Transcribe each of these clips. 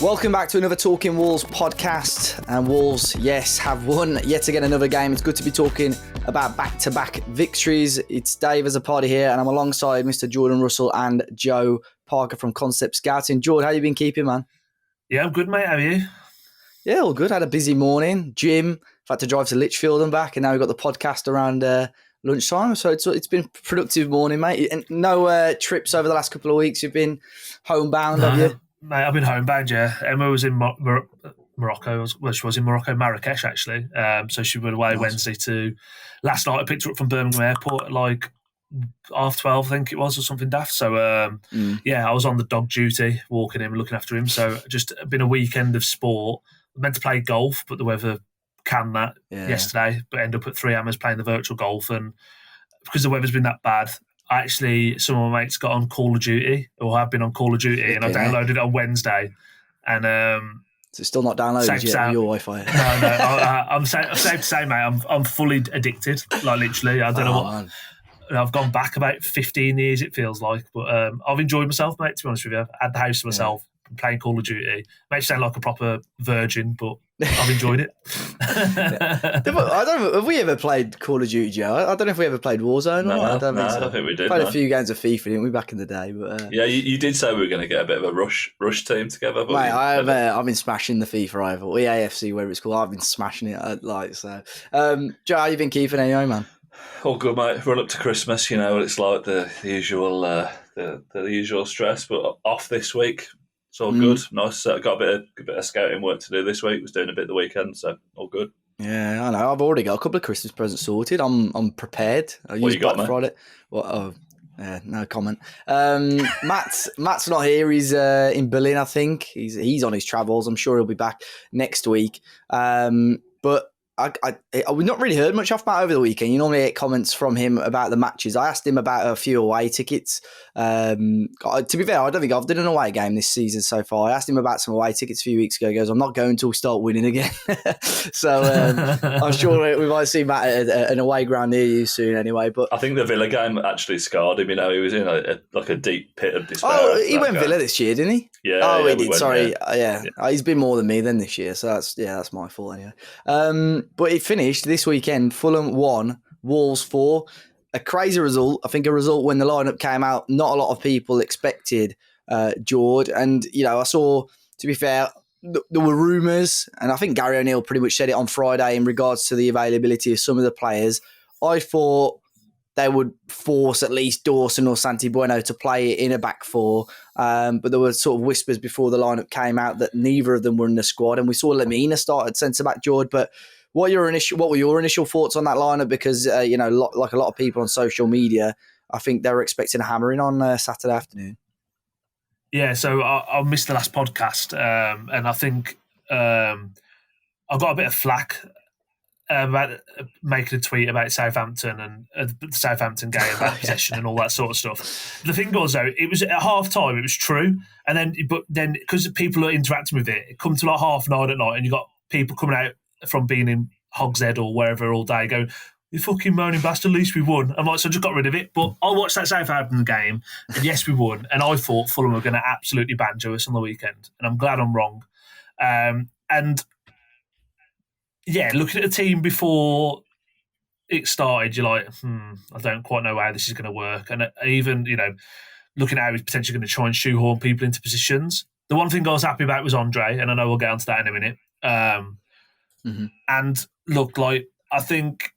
Welcome back to another Talking Wolves podcast. And Wolves, yes, have won yet again another game. It's good to be talking about back-to-back victories. It's Dave as a party here, and I'm alongside Mr. Jordan Russell and Joe Parker from Concept Scouting. Jord, how you been keeping, man? Yeah, I'm good, mate. How are you? Yeah, all good. Had a busy morning. Gym. I've had to drive to Lichfield and back, and now we've got the podcast around lunchtime. So it's been a productive morning, mate. And no trips over the last couple of weeks. You've been homebound, have you? Mate, I've been homebound, yeah. Emma was in Morocco. Well, she was in Morocco, Marrakesh, actually. So she went away Wednesday to... Last night I picked her up from Birmingham Airport at like 12:30, I think it was, or something daft. So, yeah, I was on the dog duty, walking him, looking after him. So just been a weekend of sport. I meant to play golf, but the weather canned that yesterday. But ended up at 3 hours playing the virtual golf. And because the weather's been that bad... Actually, some of my mates got on Call of Duty, or have been on Call of Duty, and I downloaded it on Wednesday. And so it's still not downloaded yet, your Wi-Fi? No, I'm safe to say, mate, I'm fully addicted. Like literally, I don't know what. Man. I've gone back about 15 years, it feels like, but I've enjoyed myself, mate. To be honest with you, I've had the house to myself, playing Call of Duty. Makes you sound like a proper virgin, but I've enjoyed it. I don't know. Have we ever played Call of Duty, Joe? I don't know if we ever played Warzone. I don't think we did. Played a few games of FIFA, didn't we, back in the day? But yeah, you did say we were going to get a bit of a rush team together. But mate, I've been smashing the FIFA rival, EAFC, whatever it's called. I've been smashing it. So. Joe, how you been keeping anyway, man? All good, mate. Run up to Christmas, you know, it's like the usual the usual stress, but off this week. It's all good. Nice. Got a bit of scouting work to do this week. Was doing a bit the weekend, so all good. Yeah, I know. I've already got a couple of Christmas presents sorted. I'm prepared. I what you got, Black Friday. Well, no comment. Matt's not here. He's in Berlin, I think. He's on his travels. I'm sure he'll be back next week. But we've not really heard much off Matt over the weekend. You normally get comments from him about the matches. I asked him about a few away tickets. To be fair, I don't think I've done an away game this season so far. I asked him about some away tickets a few weeks ago. He goes, I'm not going until we start winning again. So I'm sure we might see Matt at an away ground near you soon anyway. But I think the Villa game actually scarred him. You know, he was in a deep pit of despair. Oh, he went Villa this year, didn't he? Yeah. Oh, he did. Went, sorry. Yeah. He's been more than me then this year. So that's my fault anyway. But it finished this weekend. Fulham 1, Wolves 4. A crazy result. I think a result when the lineup came out, not a lot of people expected Jord. And, you know, I saw, to be fair, there were rumours, and I think Gary O'Neill pretty much said it on Friday in regards to the availability of some of the players. I thought they would force at least Dawson or Santi Bueno to play in a back four. But there were sort of whispers before the lineup came out that neither of them were in the squad. And we saw Lamina start at centre-back, Jord. But what were your initial thoughts on that lineup? Because, you know, like a lot of people on social media, I think they were expecting a hammering on Saturday afternoon. Yeah, so I missed the last podcast, and I think I got a bit of flack about making a tweet about Southampton and the Southampton game about possession and all that sort of stuff. The thing was, though, it was at half time, it was true, and then because people are interacting with it come to like 9:30 at night, and you got people coming out from being in Hogshead or wherever all day going, you fucking moaning bastard, at least we won. I'm like, so I just got rid of it. But I watched that Southampton game, and yes, we won. And I thought Fulham were going to absolutely banjo us on the weekend. And I'm glad I'm wrong. And yeah, looking at the team before it started, you're like, I don't quite know how this is going to work. And even, you know, looking at how he's potentially going to try and shoehorn people into positions. The one thing I was happy about was Andre, and I know we'll get onto that in a minute. And look, like, I think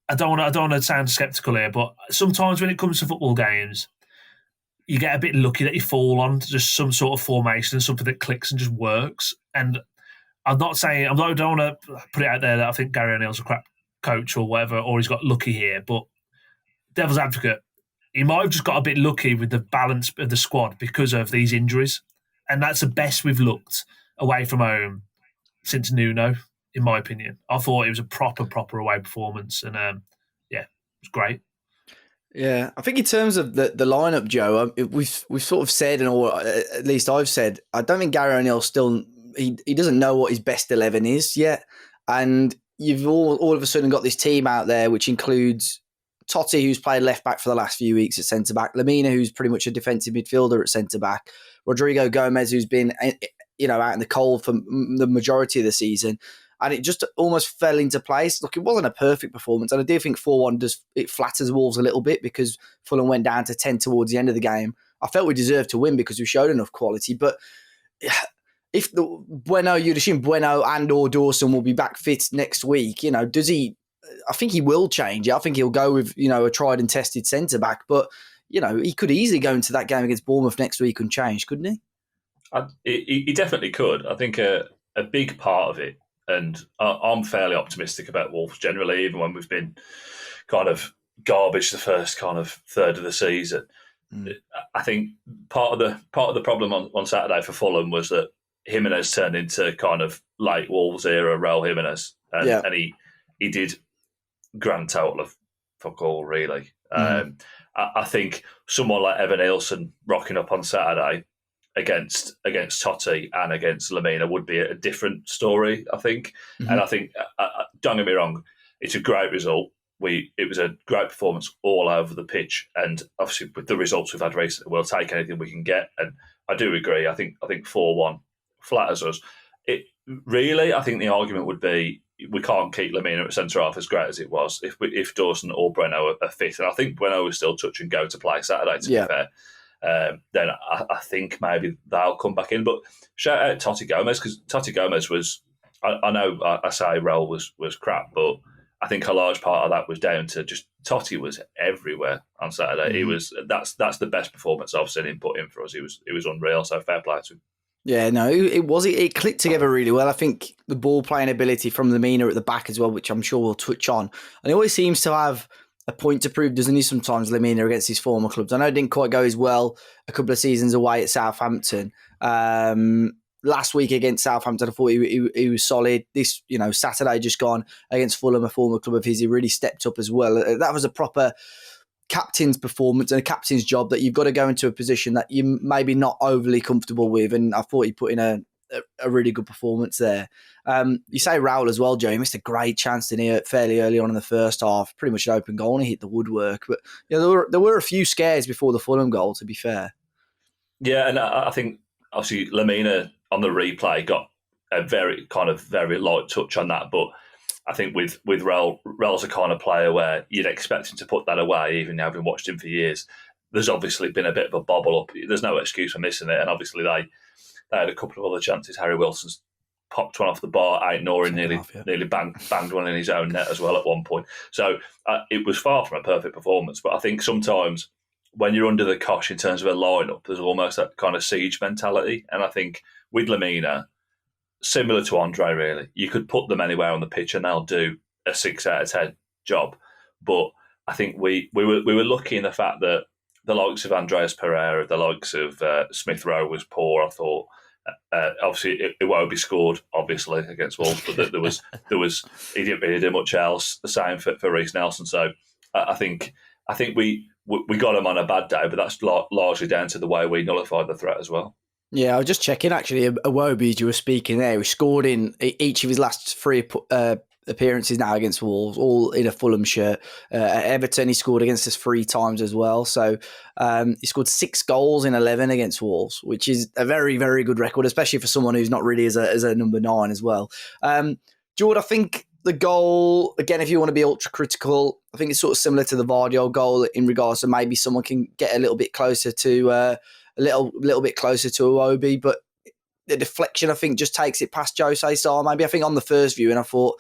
I don't want to sound sceptical here, but sometimes when it comes to football games, you get a bit lucky that you fall on just some sort of formation and something that clicks and just works. And I'm not saying I don't want to put it out there that I think Gary O'Neill's a crap coach or whatever, or he's got lucky here. But devil's advocate, he might have just got a bit lucky with the balance of the squad because of these injuries, and that's the best we've looked away from home since Nuno, in my opinion. I thought it was a proper away performance, and it was great. Yeah, I think in terms of the lineup, Joe, we've sort of said, or at least I've said, I don't think Gary O'Neill still he doesn't know what his best 11 is yet, and you've all of a sudden got this team out there which includes Totti, who's played left back for the last few weeks at centre back, Lamina, who's pretty much a defensive midfielder at centre back, Rodrigo Gomez, who's been out in the cold for the majority of the season. And it just almost fell into place. Look, it wasn't a perfect performance. And I do think 4-1 it flatters Wolves a little bit because Fulham went down to 10 towards the end of the game. I felt we deserved to win because we showed enough quality. But if you'd assume Bueno and or Dawson will be back fit next week, does he? I think he will change it. I think he'll go with, a tried and tested centre-back. But, he could easily go into that game against Bournemouth next week unchanged, couldn't he? He definitely could. I think a big part of it, and I'm fairly optimistic about Wolves generally, even when we've been kind of garbage the first kind of third of the season. I think part of the problem on Saturday for Fulham was that Jimenez turned into kind of late Wolves era Raul Jimenez, and he did grand total of fuck all really. I think someone like Evan Nielsen rocking up on Saturday against Totti and against Lamina would be a different story, I think. And I think, don't get me wrong, it's a great result. It was a great performance all over the pitch, and obviously with the results we've had recently, we'll take anything we can get. And I do agree. I think 4-1 flatters us. I think the argument would be we can't keep Lamina at centre half as great as it was if Dawson or Breno are fit. And I think Breno was still touch and go to play Saturday, to be fair. Then I think maybe they'll come back in. But shout out Totti Gomez, because Totti Gomez was, I know I say Raul was crap, but I think a large part of that was down to just Totti was everywhere on Saturday. He was that's the best performance I've seen him put in for us. He was unreal. So fair play to him. Yeah, no, it clicked together really well. I think the ball playing ability from Lamina at the back as well, which I'm sure we'll touch on. And he always seems to have a point to prove, doesn't he, sometimes, Lamina, against his former clubs. I know it didn't quite go as well a couple of seasons away at Southampton. Last week against Southampton, I thought he was solid. This, Saturday just gone against Fulham, a former club of his, he really stepped up as well. That was a proper captain's performance and a captain's job that you've got to go into a position that you're maybe not overly comfortable with. And I thought he put in a really good performance there. You say Raul as well, Joe. He missed a great chance in here fairly early on in the first half. Pretty much an open goal and he hit the woodwork. But there were a few scares before the Fulham goal, to be fair. Yeah, and I think obviously Lamina on the replay got a very light touch on that, but I think with Raul's a kind of player where you'd expect him to put that away, even having watched him for years. There's obviously been a bit of a bobble up. There's no excuse for missing it, and obviously they had a couple of other chances. Harry Wilson's popped one off the bar. Ait Norin nearly banged one in his own net as well at one point. So it was far from a perfect performance, but I think sometimes when you're under the cosh in terms of a lineup, there's almost that kind of siege mentality, and I think with Lamina, similar to Andre, really. You could put them anywhere on the pitch and they'll do a 6 out of 10 job. But I think we were lucky in the fact that the likes of Andreas Pereira, the likes of Smith Rowe was poor, I thought. Obviously, Iwobi scored, obviously, against Wolves, but there was he didn't really do much else. The same for Reece Nelson. So I think we got him on a bad day, but that's largely down to the way we nullified the threat as well. Yeah, I was just checking, actually, Iwobi, as you were speaking there, he scored in each of his last 3 appearances now against Wolves, all in a Fulham shirt. At Everton, he scored against us 3 times as well. So he scored 6 goals in 11 against Wolves, which is a very, very good record, especially for someone who's not really as a number 9 as well. Jord, I think the goal, again, if you want to be ultra critical, I think it's sort of similar to the Vardy goal in regards to maybe someone can get a little bit closer to a little bit closer to Iwobi, but the deflection, I think, just takes it past Jose Sarr. Maybe I think on the first view, and I thought,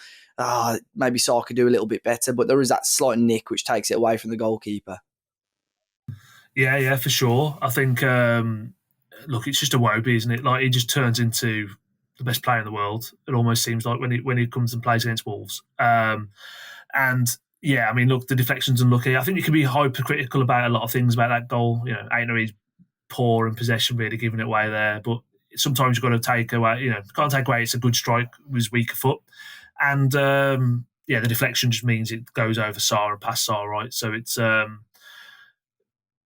maybe Sarr could do a little bit better, but there is that slight nick which takes it away from the goalkeeper. Yeah, for sure. I think, look, it's just Iwobi, isn't it? Like, he just turns into the best player in the world. It almost seems like when he comes and plays against Wolves. And yeah, I mean, look, the deflection's unlucky. I think you can be hypercritical about a lot of things about that goal. Ain't poor in possession, really giving it away there. But sometimes you've got to take away, can't take away it's a good strike with his weaker foot. And the deflection just means it goes over Sarr and past Sarr, right? So it's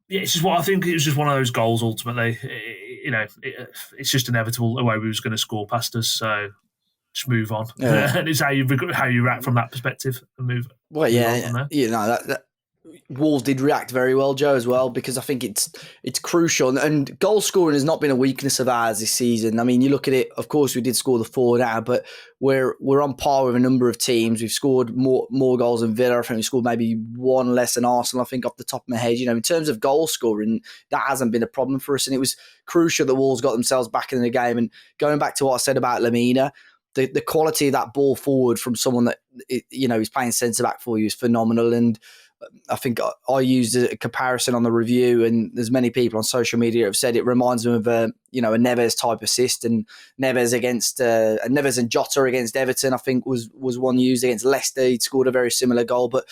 it's just what I think. It was just one of those goals ultimately. It's just inevitable. Iwobi was going to score past us, so just move on. Yeah. And it's how you react from that perspective and move. Well, yeah, that Wolves did react very well, Joe, as well, because I think it's crucial. And goal scoring has not been a weakness of ours this season. I mean, you look at it, of course, we did score the 4 now, but we're on par with a number of teams. We've scored more goals than Villa. I think we scored maybe 1 less than Arsenal, I think, off the top of my head. In terms of goal scoring, that hasn't been a problem for us. And it was crucial that Wolves got themselves back in the game. And going back to what I said about Lamina, the quality of that ball forward from someone that, is playing centre-back for you is phenomenal. And I think I used a comparison on the review, and there's many people on social media have said it reminds them of a Neves type assist, and Neves and Jota against Everton, I think was one used against Leicester. He'd scored a very similar goal, but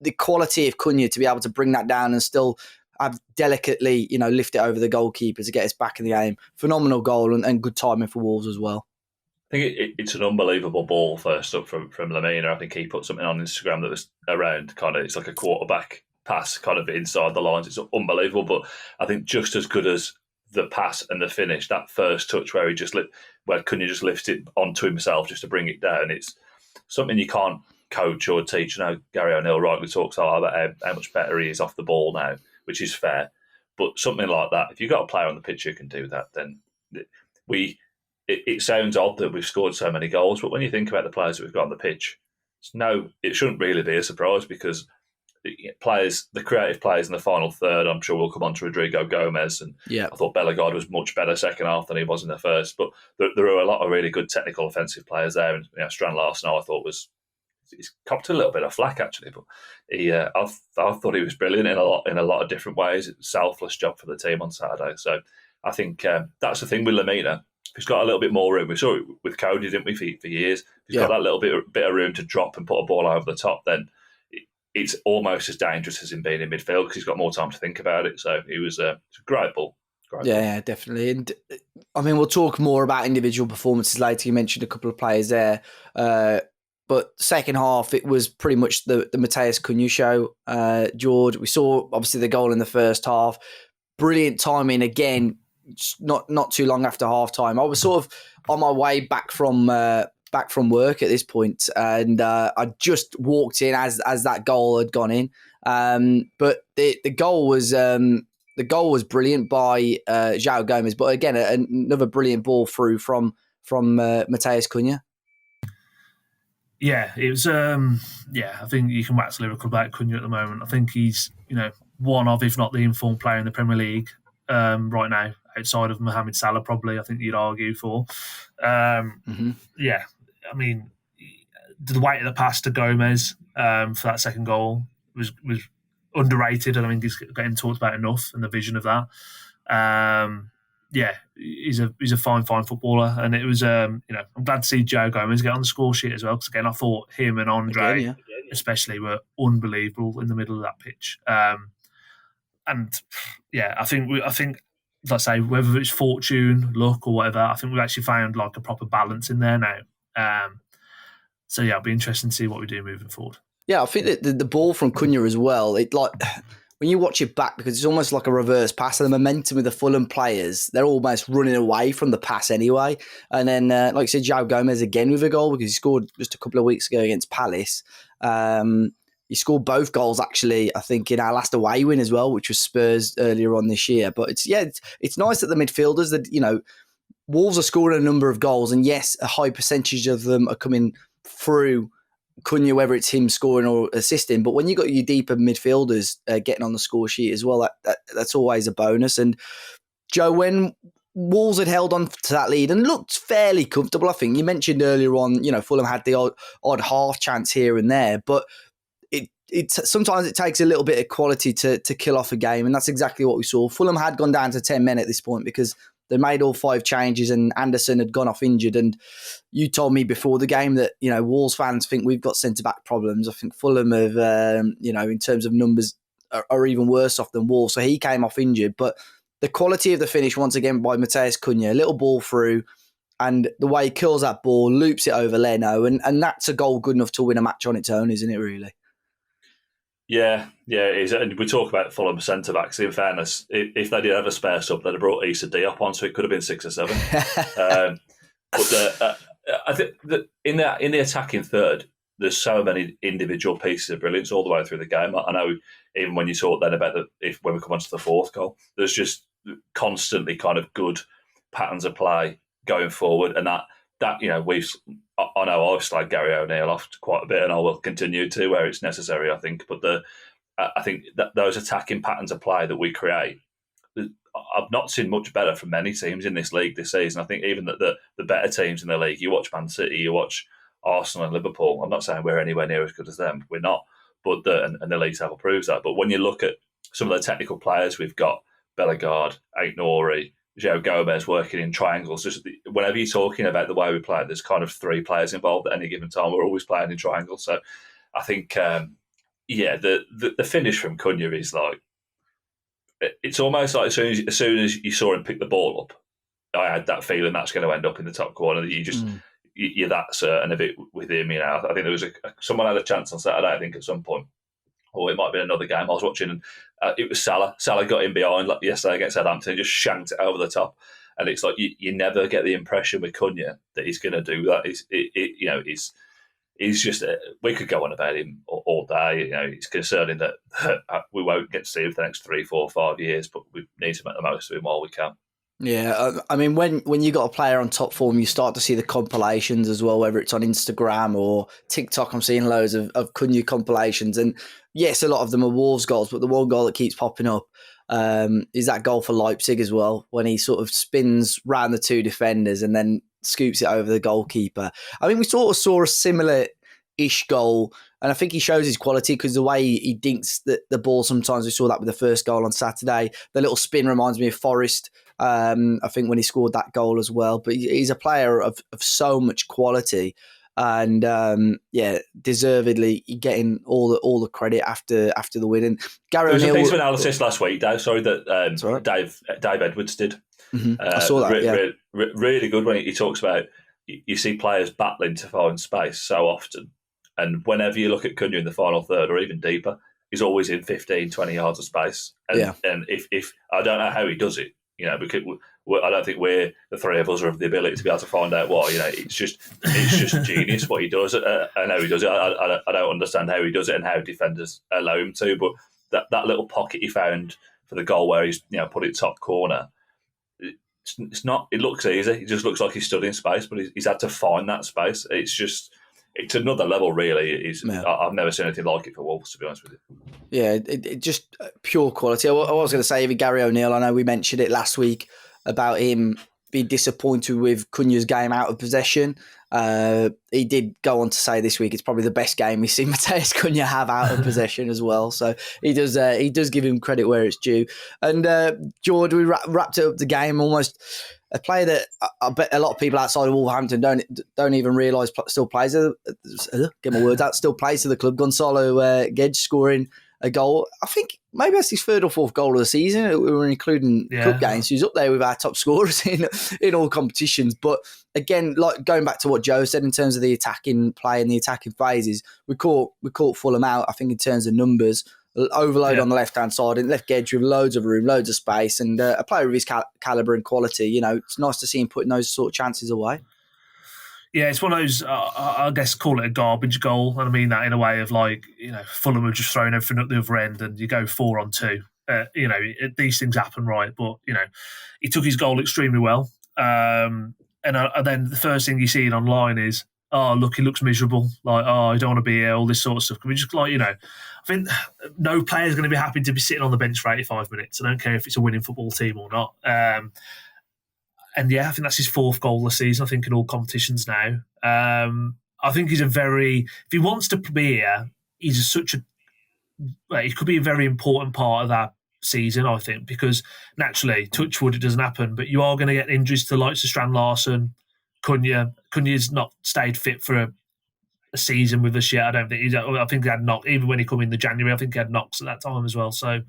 the quality of Cunha to be able to bring that down and still have delicately, lift it over the goalkeeper to get us back in the game. Phenomenal goal and good timing for Wolves as well. I think it's an unbelievable ball first up from Lamina. I think he put something on Instagram that was around kind of, it's like a quarterback pass kind of inside the lines. It's unbelievable, but I think just as good as the pass and the finish, that first touch where Cunha just lifts it onto himself just to bring it down, it's something you can't coach or teach. Gary O'Neill rightly talks a lot about how much better he is off the ball now, which is fair. But something like that, if you've got a player on the pitch who can do that, then it sounds odd that we've scored so many goals, but when you think about the players that we've got on the pitch, it shouldn't really be a surprise, because the creative players in the final third, I'm sure we'll come on to Rodrigo Gomez, and I thought Bellegarde was much better second half than he was in the first, but there are a lot of really good technical offensive players there, and Strand Larsen I thought he's copped a little bit of flack actually, but I thought he was brilliant in a lot of different ways. It's a selfless job for the team on Saturday, so I think that's the thing with Lamina. He's got a little bit more room. We saw it with Cody, didn't we, for years? He's got that little bit of room to drop and put a ball over the top. Then it's almost as dangerous as him being in midfield, because he's got more time to think about it. So it was a great ball. Yeah, definitely. And I mean, we'll talk more about individual performances later. You mentioned a couple of players there. But second half, it was pretty much the Matheus Cunha show. Jord, we saw obviously the goal in the first half. Brilliant timing again. Not too long after half time, I was sort of on my way back from work at this point, and I just walked in as that goal had gone in. But the goal was brilliant by João Gomes. But again, another brilliant ball through from Matheus Cunha. Yeah, it was. I think you can wax lyrical about Cunha at the moment. I think he's one of, if not the informed player in the Premier League right now, outside of Mohamed Salah, probably. I think you'd argue for. Yeah, I mean, the weight of the pass to Gomez for that second goal was underrated. I mean, he's getting talked about enough, and the vision of that. He's a fine footballer, and it was I'm glad to see João Gomez get on the score sheet as well, because again I thought him and Andre especially were unbelievable in the middle of that pitch. I think let's say whether it's fortune, luck, or whatever, I think we've actually found like a proper balance in there now. It'll be interesting to see what we do moving forward. Yeah, I think that the ball from Cunha as well, it like when you watch it back, because it's almost like a reverse pass, and the momentum of the Fulham players, they're almost running away from the pass anyway. And then, like I said, João Gomez again with a goal, because he scored just a couple of weeks ago against Palace. He scored both goals, actually, I think, in our last away win as well, which was Spurs earlier on this year. But it's nice that the midfielders, that Wolves are scoring a number of goals, and yes, a high percentage of them are coming through Cunha, whether it's him scoring or assisting. But when you got your deeper midfielders getting on the score sheet as well, that's always a bonus. And Joe, when Wolves had held on to that lead and looked fairly comfortable, I think you mentioned earlier on, Fulham had the odd half chance here and there, but sometimes it takes a little bit of quality to kill off a game, and that's exactly what we saw. Fulham had gone down to 10 men at this point because they made all 5 changes and Anderson had gone off injured. And you told me before the game that, Wolves fans think we've got centre-back problems. I think Fulham have, in terms of numbers, are even worse off than Wolves. So he came off injured. But the quality of the finish, once again, by Matheus Cunha, a little ball through, and the way he kills that ball, loops it over Leno, and that's a goal good enough to win a match on its own, isn't it, really? Yeah, it is. And we talk about Fulham centre-backs. In fairness, if they did have a spare sub, they'd have brought Issa Diop on, so it could have been 6 or 7. I think that in the attacking third, there's so many individual pieces of brilliance all the way through the game. I know even when you talk then about when we come on to the fourth goal, there's just constantly kind of good patterns of play going forward, and that I know I've slagged Gary O'Neill off quite a bit, and I will continue to where it's necessary. I think, but I think that those attacking patterns of play that we create, I've not seen much better from many teams in this league this season. I think even that the better teams in the league, you watch Man City, you watch Arsenal and Liverpool. I'm not saying we're anywhere near as good as them. We're not, but and the league table proves that. But when you look at some of the technical players we've got, Bellegarde, Aït-Nouri, Joe Gomez working in triangles. Just whenever you're talking about the way we play, there's kind of three players involved at any given time. We're always playing in triangles. So I think, the finish from Cunha is like, it's almost like as soon as you saw him pick the ball up, I had that feeling that's going to end up in the top corner. You're that certain of it with him. You know, I think there was someone had a chance on Saturday, I think, at some point. Or it might have been another game I was watching, and it was Salah. Salah got in behind like yesterday against Southampton and just shanked it over the top. And it's like you never get the impression with Cunha that he's going to do that. He's just we could go on about him all day. You know, it's concerning that we won't get to see him for the next 3, 4, 5 years, but we need to make the most of him while we can. Yeah, I mean, when you got a player on top form, you start to see the compilations as well, whether it's on Instagram or TikTok. I'm seeing loads of Cunha compilations, and yes, a lot of them are Wolves goals, but the one goal that keeps popping up is that goal for Leipzig as well, when he sort of spins round the two defenders and then scoops it over the goalkeeper. I mean, we sort of saw a similar-ish goal, and I think he shows his quality because the way he dinks the ball sometimes. We saw that with the first goal on Saturday. The little spin reminds me of Forrest, I think, when he scored that goal as well. But he's a player of so much quality, and deservedly getting all the credit after the win. And Gary there was O'Neill, a piece of analysis last week, Dave. Sorry, that Dave Edwards did. Mm-hmm. I saw that. Really good when he talks about you see players battling to find space so often, and whenever you look at Cunha in the final third or even deeper, he's always in 15, 20 yards of space. And if I don't know how he does it, you know, because I don't think the three of us have the ability to be able to find out why. You know, it's just genius what he does and how he does it. I don't understand how he does it and how defenders allow him to. But that little pocket he found for the goal where he's put it top corner, it's not. It looks easy. It just looks like he's stood in space, but he's had to find that space. It's another level, really. I've never seen anything like it for Wolves, to be honest with you. Yeah, it just pure quality. I was going to say, even Gary O'Neill, I know we mentioned it last week about him being disappointed with Cunha's game out of possession. He did go on to say this week it's probably the best game he's seen Matheus Cunha have out of possession as well. So he does give him credit where it's due. And Jord, we wrapped up the game almost. A player that I bet a lot of people outside of Wolverhampton don't even realise still plays. Get my words out. Still plays for the club. Gonzalo Gedge scoring a goal. I think maybe that's his third or fourth goal of the season. We were including cup games. So he's up there with our top scorers in all competitions. But again, like going back to what Joe said in terms of the attacking play and the attacking phases, we caught Fulham out. I think in terms of numbers. Overload on the left-hand side and left Gedge with loads of room, loads of space, and a player of his calibre and quality. You know, it's nice to see him putting those sort of chances away. Yeah, it's one of those, I guess, call it a garbage goal. And I mean that in a way of like, Fulham have just thrown everything at the other end and you go 4-on-2. These things happen, right? But, he took his goal extremely well. And then the first thing you see online is, oh, look, he looks miserable. Like, oh, I don't want to be here, all this sort of stuff. Can we just, I think no player is going to be happy to be sitting on the bench for 85 minutes. I don't care if it's a winning football team or not. I think that's his fourth goal of the season, I think, in all competitions now. I think he's if he wants to be here, he could be a very important part of that season, I think, because naturally, touch wood, it doesn't happen, but you are going to get injuries to the likes of Strand Larsen, Cunha's not stayed fit for a season with us yet. I don't think I think he had knocks. Even when he come in the January, I think he had knocks at that time as well. So,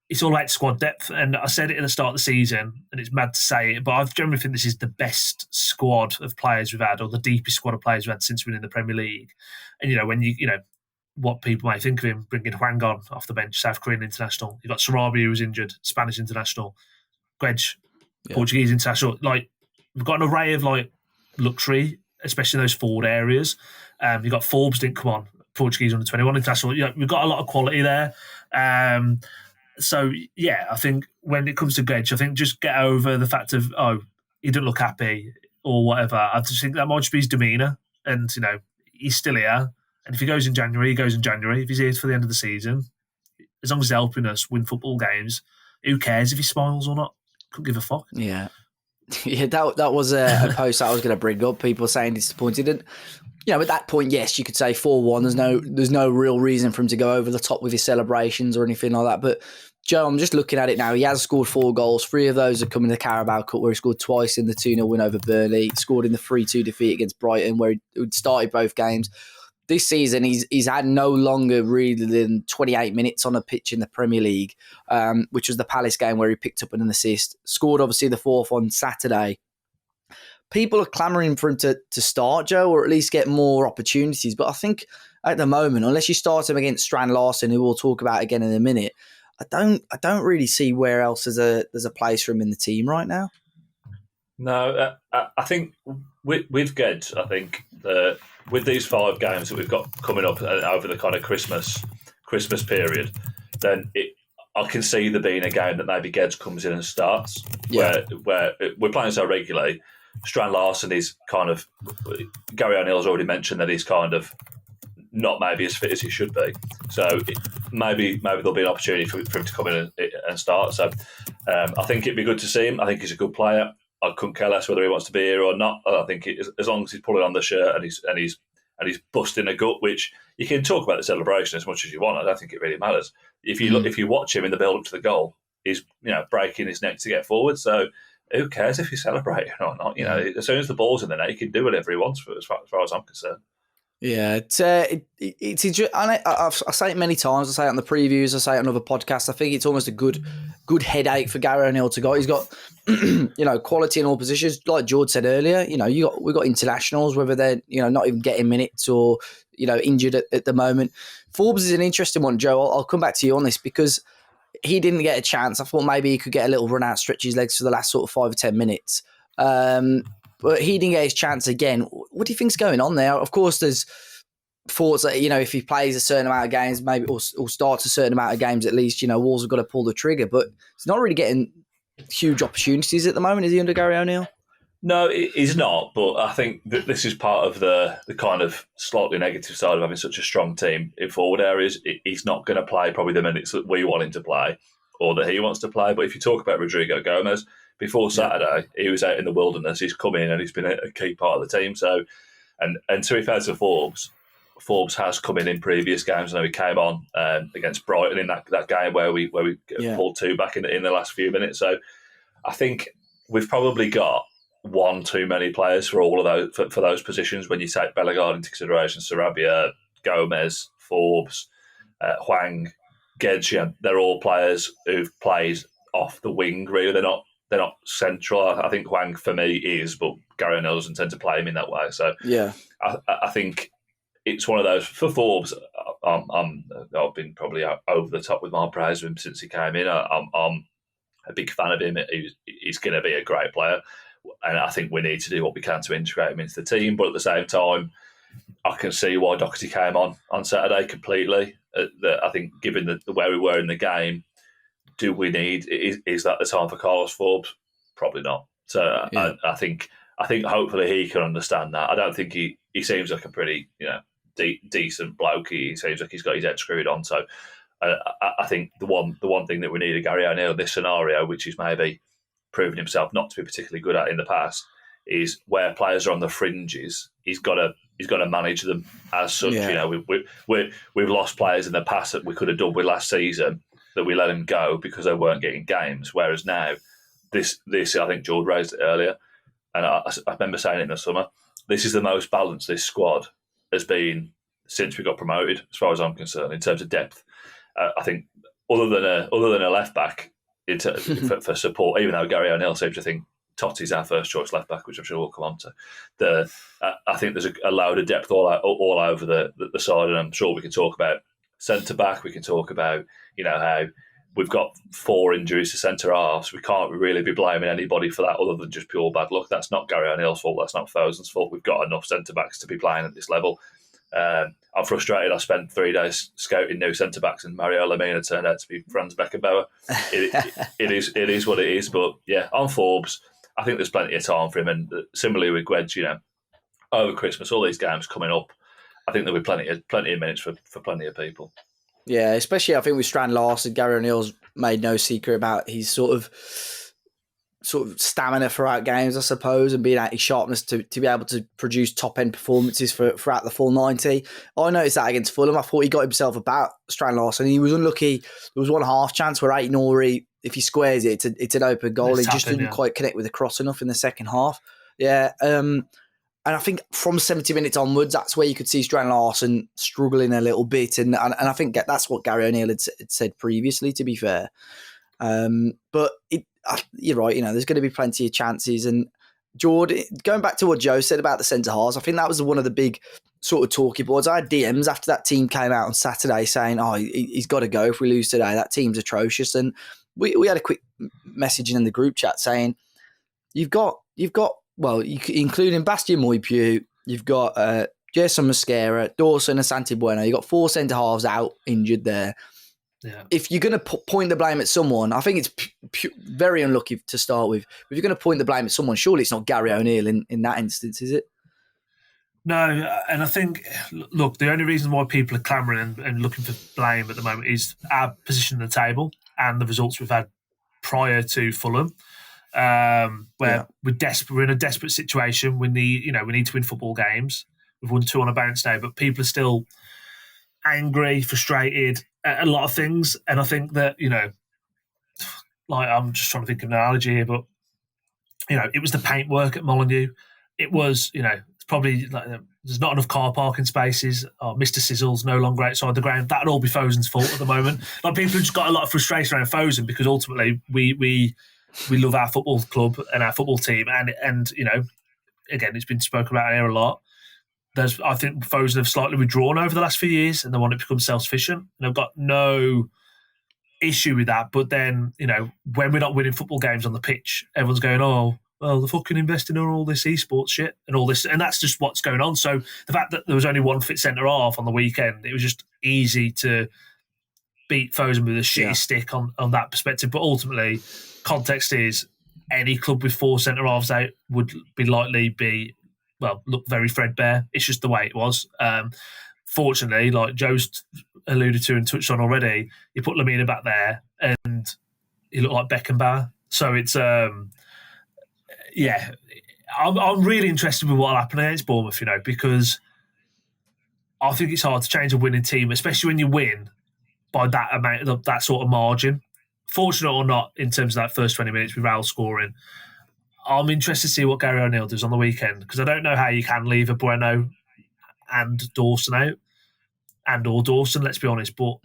it's all about squad depth. And I said it at the start of the season, and it's mad to say it, but I generally think this is the best squad of players we've had, or the deepest squad of players we've had since we've been in the Premier League. And, when what people may think of him, bringing Hwang on off the bench, South Korean international. You've got Sarabi, who was injured, Spanish international, Gedge, Portuguese international. We've got an array of luxury especially those forward areas. You've got Forbes didn't come on, Portuguese under 21 international. We've got a lot of quality there. So, yeah, I think when it comes to Gedge, I think just get over the fact of, he didn't look happy or whatever. I just think that might just be his demeanour. And, he's still here. And if he goes in January, he goes in January. If he's here for the end of the season, as long as he's helping us win football games, who cares if he smiles or not? Couldn't give a fuck. Yeah. Yeah, that was a post I was going to bring up. People saying disappointed. And, at that point, yes, you could say 4-1. There's no real reason for him to go over the top with his celebrations or anything like that. But, Joe, I'm just looking at it now. He has scored 4 goals. 3 of those have come in the Carabao Cup, where he scored twice in the 2-0 win over Burnley. Scored in the 3-2 defeat against Brighton, where he started both games. This season, he's had no longer really than 28 minutes on a pitch in the Premier League, which was the Palace game where he picked up an assist. Scored, obviously, the 4th on Saturday. People are clamouring for him to start, Joe, or at least get more opportunities. But I think at the moment, unless you start him against Strand Larsen, who we'll talk about again in a minute, I don't really see where else there's a place for him in the team right now. No, I think with Gedge, I think with these 5 games that we've got coming up over the kind of Christmas period, then I can see there being a game that maybe Gedge comes in and starts, where we're playing so regularly. Strand Larsen is kind of, Gary O'Neill's already mentioned that he's kind of not maybe as fit as he should be. So maybe there'll be an opportunity for him to come in and start. So I think it'd be good to see him. I think he's a good player. I couldn't care less whether he wants to be here or not. I think as long as he's pulling on the shirt and he's busting a gut, which you can talk about the celebration as much as you want. I don't think it really matters. If you watch him in the build up to the goal, he's breaking his neck to get forward. So who cares if he's celebrating or not? As soon as the ball's in the net, he can do whatever he wants, as far as I'm concerned. Yeah, it's I say it many times. I say it on the previews. I say it on other podcasts. I think it's almost a good headache for Gary O'Neill to go. He's got quality in all positions. Like Jord said earlier, we've got internationals, whether they're not even getting minutes or injured at the moment. Forbes is an interesting one, Joe. I'll come back to you on this because he didn't get a chance. I thought maybe he could get a little run out, stretch his legs for the last sort of 5 or 10 minutes. But he didn't get his chance again. What do you think's going on there? Of course, there's thoughts that, if he plays a certain amount of games, maybe or starts a certain amount of games at least, Wolves have got to pull the trigger. But he's not really getting huge opportunities at the moment, is he, under Gary O'Neill? No, he's not. But I think that this is part of the kind of slightly negative side of having such a strong team in forward areas. He's not going to play probably the minutes that we want him to play or that he wants to play. But if you talk about Rodrigo Gomez, before Saturday, he was out in the wilderness. He's come in and he's been a key part of the team. So, and to be fair to Forbes has come in previous games. I know he came on against Brighton in that game where we pulled 2 back in the last few minutes. So, I think we've probably got one too many players for all of those for those positions. When you take Bellegarde into consideration, Sarabia, Gomez, Forbes, Hwang, Gedge, they're all players who've played off the wing. Really, they're not central. I think Hwang for me is, but Gary O'Neill doesn't tend to play him in that way. So yeah, I think it's one of those for Forbes. I've been probably over the top with my praise of him since he came in. I'm a big fan of him. He's going to be a great player, and I think we need to do what we can to integrate him into the team. But at the same time, I can see why Doherty came on Saturday completely. I think given the where we were in the game, do we need is that the time for Carlos Forbes? Probably not. So yeah. I think hopefully he can understand that. I don't think he seems like a pretty decent bloke. He seems like he's got his head screwed on. So I think the one thing that we need at Gary O'Neill in this scenario, which he's maybe proven himself not to be particularly good at in the past, is where players are on the fringes. He's got to manage them as such. Yeah. We've lost players in the past that we could have done with last season, that we let him go because they weren't getting games. Whereas now, this I think Jord raised it earlier, and I remember saying it in the summer, this is the most balanced this squad has been since we got promoted, as far as I'm concerned, in terms of depth. I think other than a left back for support, even though Gary O'Neill seems to think Totti's our first choice left back, which I'm sure we'll come on to. I think there's a load of depth all over the side, and I'm sure we can talk about centre back. We can talk about how we've got 4 injuries to centre halves. We can't really be blaming anybody for that other than just pure bad luck. That's not Gary O'Neill's fault. That's not Fosun's fault. We've got enough centre backs to be playing at this level. I'm frustrated. I spent 3 days scouting new centre backs, and Mario Lemina turned out to be Franz Beckenbauer. It is what it is. But yeah, on Forbes, I think there's plenty of time for him. And similarly with Gwedge, over Christmas, all these games coming up, I think there'll be plenty of minutes for plenty of people. Yeah, especially I think with Strand Larsen, Gary O'Neill's made no secret about his sort of stamina throughout games, I suppose, and being at his sharpness to be able to produce top end performances throughout the full 90. I noticed that against Fulham. I thought he got himself about Strand Larsen. He was unlucky. There was one half chance where Aït-Nouri, if he squares it, it's an open goal. He just didn't quite connect with the cross enough in the second half. Yeah. And I think from 70 minutes onwards, that's where you could see Strand Larsen struggling a little bit. And I think that's what Gary O'Neill had said previously, to be fair. But you're right, there's going to be plenty of chances. And Jord, going back to what Joe said about the centre halves, I think that was one of the big sort of talking boards. I had DMs after that team came out on Saturday saying, he's got to go if we lose today. That team's atrocious. And we had a quick messaging in the group chat saying, you've got including Bastien Moypugh, you've got Jason Mosquera, Dawson and Santi Bueno. You've got 4 centre-halves out, injured there. Yeah. If you're going to point the blame at someone, I think it's very unlucky to start with. If you're going to point the blame at someone, surely it's not Gary O'Neill in that instance, is it? No, and I think, look, the only reason why people are clamouring and looking for blame at the moment is our position on the table and the results we've had prior to Fulham. Where we're in a desperate situation. We need to win football games. We've won 2 on a bounce now, but people are still angry, frustrated at a lot of things. And I think that, I'm just trying to think of an analogy here, but, it was the paintwork at Molineux. It was, it's probably there's not enough car parking spaces. Mr. Sizzle's no longer outside the ground. That'd all be Fosun's fault at the moment. People have just got a lot of frustration around Fosun because ultimately we love our football club and our football team, and again, it's been spoken about here a lot. I think Fosun have slightly withdrawn over the last few years, and they want to become self-sufficient. And I've got no issue with that. But then, when we're not winning football games on the pitch, everyone's going, "Oh, well, they're fucking investing in all this esports shit and all this," and that's just what's going on. So the fact that there was only one fit centre half on the weekend, it was just easy to beat Fosun with a shitty stick on that perspective. But ultimately, context is any club with 4 centre halves out would look very threadbare. It's just the way it was. Fortunately, like Joe's alluded to and touched on already, you put Lemina back there and he looked like Beckenbauer. So it's I'm really interested with what will happen against Bournemouth, because I think it's hard to change a winning team, especially when you win by that amount, that sort of margin. Fortunate or not, in terms of that first 20 minutes with Raul scoring, I'm interested to see what Gary O'Neill does on the weekend, because I don't know how you can leave a Bueno and Dawson out, or Dawson, let's be honest. But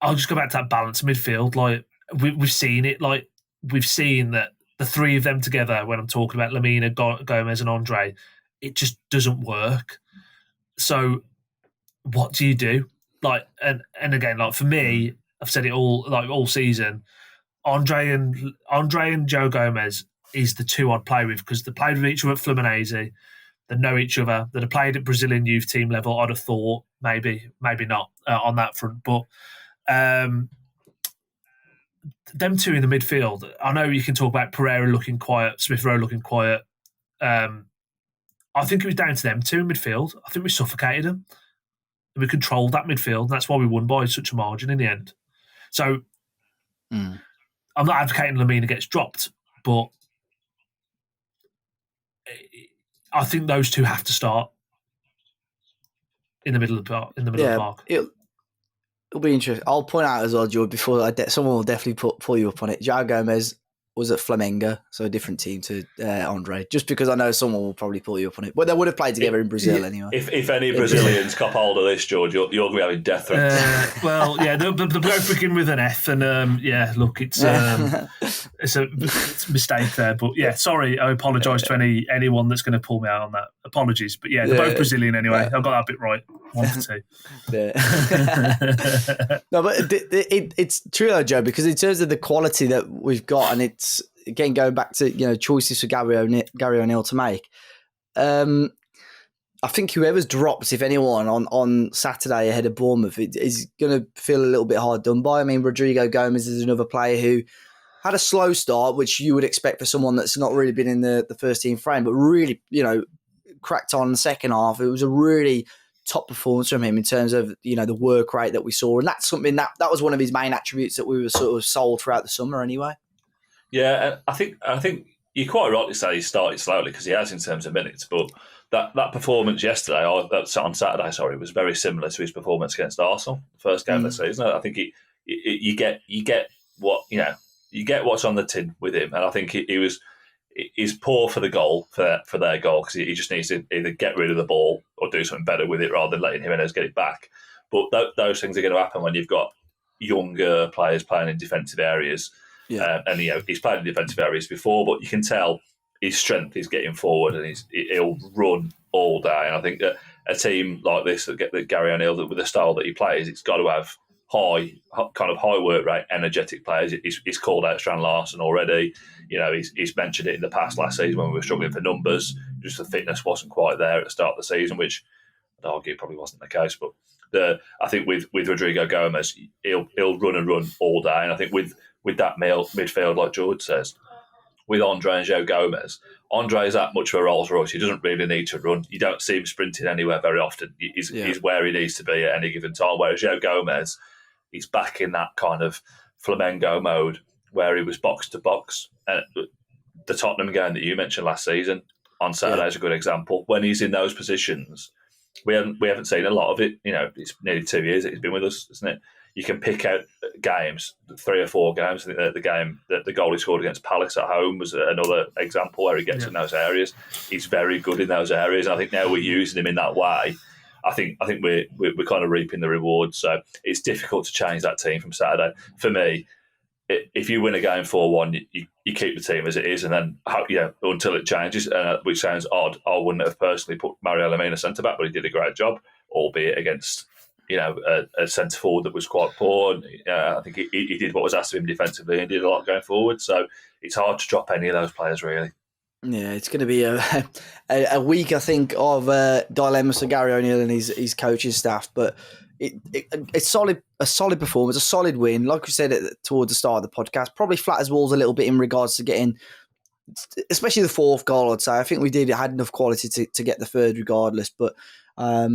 I'll just go back to that balance midfield. Like we've seen it. Like we've seen that the 3 of them together, when I'm talking about Lemina, Gomez and Andre, it just doesn't work. So what do you do? And again, for me, I've said it all season. Andre and Joe Gomez is the 2 I'd play with, because they played with each other at Fluminense. They know each other. They'd have played at Brazilian youth team level. I'd have thought maybe not on that front, but them 2 in the midfield. I know you can talk about Pereira looking quiet, Smith Rowe looking quiet. I think it was down to them 2 in midfield. I think we suffocated them. We controlled that midfield, and that's why we won by such a margin in the end. So I'm not advocating Lemina gets dropped, but I think those 2 have to start in the middle of the park. It'll be interesting. I'll point out as well, Jord, before someone will definitely pull you up on it. João Gomez was at Flamengo, so a different team to Andre, just because I know someone will probably pull you up on it. But they would have played together in Brazil anyway. If any Brazilians cop hold of this, George, you're going to be having death threats. They're both begin with an F, and look, it's a mistake there. But sorry, I apologise to anyone that's going to pull me out on that. Apologies, but they're both Brazilian anyway. I got that bit right. 1 for 2. Yeah. No, but it's true though, Joe, because in terms of the quality that we've got, and it's again going back to choices for Gary O'Neill to make. I think whoever's dropped, if anyone, on Saturday ahead of Bournemouth is going to feel a little bit hard done by. I mean, Rodrigo Gomez is another player who had a slow start, which you would expect for someone that's not really been in the first team frame, but really, cracked on in the second half. It was a really top performance from him in terms of, the work rate that we saw. And that's something that was one of his main attributes that we were sort of sold throughout the summer anyway. Yeah, I think you're quite right to say he started slowly because he has in terms of minutes, but that performance yesterday, on Saturday, was very similar to his performance against Arsenal, first game of the season. I think you get what you get what's on the tin with him, and I think he's poor for the goal for their goal because he just needs to either get rid of the ball or do something better with it rather than letting Jimenez get it back. But those things are going to happen when you've got younger players playing in defensive areas. Yeah. And he's played in defensive areas before, but you can tell his strength is getting forward and he'll run all day. And I think that a team like this that Gary O'Neill, with the style that he plays, it's got to have high work rate, energetic players. He's called out Strand Larsen already. He's mentioned it in the past last season when we were struggling for numbers. Just the fitness wasn't quite there at the start of the season, which I'd argue probably wasn't the case. But I think with Rodrigo Gomez, he'll run and run all day. And I think with that midfield, like Jord says, with Andre and Joe Gomez, Andre is that much of a Rolls Royce. He doesn't really need to run. You don't see him sprinting anywhere very often. He's where he needs to be at any given time. Whereas Joe Gomez, he's back in that kind of Flamengo mode where he was box to box. The Tottenham game that you mentioned last season on Saturday is a good example. When he's in those positions, we haven't seen a lot of it. It's nearly 2 years that he's been with us, isn't it? You can pick out games, 3 or 4 games. I think the game that the goal he scored against Palace at home was another example where he gets in those areas. He's very good in those areas, and I think now we're using him in that way. I think we're kind of reaping the rewards. So it's difficult to change that team from Saturday. For me, if you win a game 4-1, you keep the team as it is, and then until it changes. Which sounds odd. I wouldn't have personally put Mario Lemina centre back, but he did a great job, albeit against a centre forward that was quite poor. I think he did what was asked of him defensively and did a lot going forward. So it's hard to drop any of those players, really. Yeah, it's going to be a week, I think, of dilemmas for Gary O'Neill and his coaching staff. But it's a solid performance, a solid win. Like we said towards the start of the podcast, probably flatters walls a little bit in regards to getting, especially the fourth goal. I'd say I think we had enough quality to get the third, regardless. But a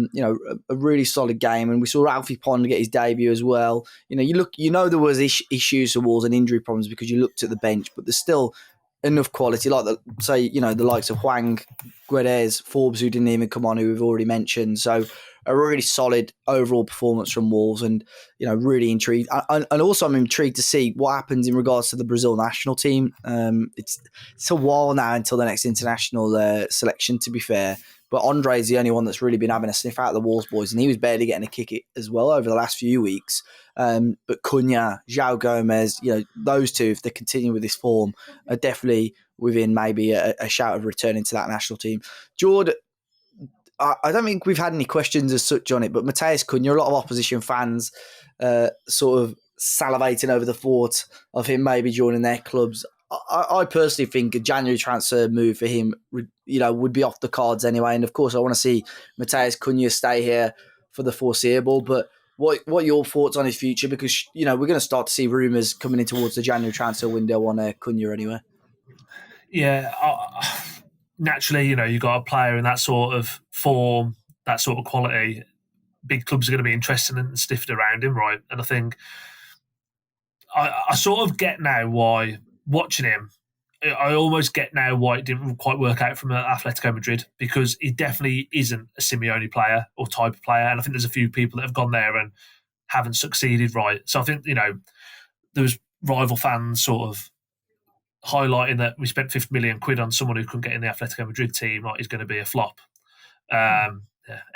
really solid game, and we saw Alfie Pond get his debut as well. There was issues for Wolves and injury problems because you looked at the bench, but there's still enough quality, like the likes of Hwang, Guedes, Forbes, who didn't even come on, who we've already mentioned. So a really solid overall performance from Wolves, and really intrigued. And also, I'm intrigued to see what happens in regards to the Brazil national team. It's a while now until the next international selection, to be fair. But Andre is the only one that's really been having a sniff out of the Wolves boys, and he was barely getting a kick as well over the last few weeks. But Cunha, João Gomez, those two, if they continue with this form, are definitely within maybe a shout of returning to that national team. Jord, I don't think we've had any questions as such on it, but Matheus Cunha, a lot of opposition fans sort of salivating over the thought of him maybe joining their clubs. I personally think a January transfer move for him, would be off the cards anyway. And of course, I want to see Matheus Cunha stay here for the foreseeable. But what are your thoughts on his future? Because we're going to start to see rumours coming in towards the January transfer window on Cunha anyway. Yeah, naturally, you've got a player in that sort of form, that sort of quality. Big clubs are going to be interested and stiffed around him, right? And I think I sort of get now why. Watching him, I almost get now why it didn't quite work out from Atletico Madrid, because he definitely isn't a Simeone player or type of player. And I think there's a few people that have gone there and haven't succeeded, right? So I think, there was rival fans sort of highlighting that we spent 50 million quid on someone who couldn't get in the Atletico Madrid team, like he's going to be a flop.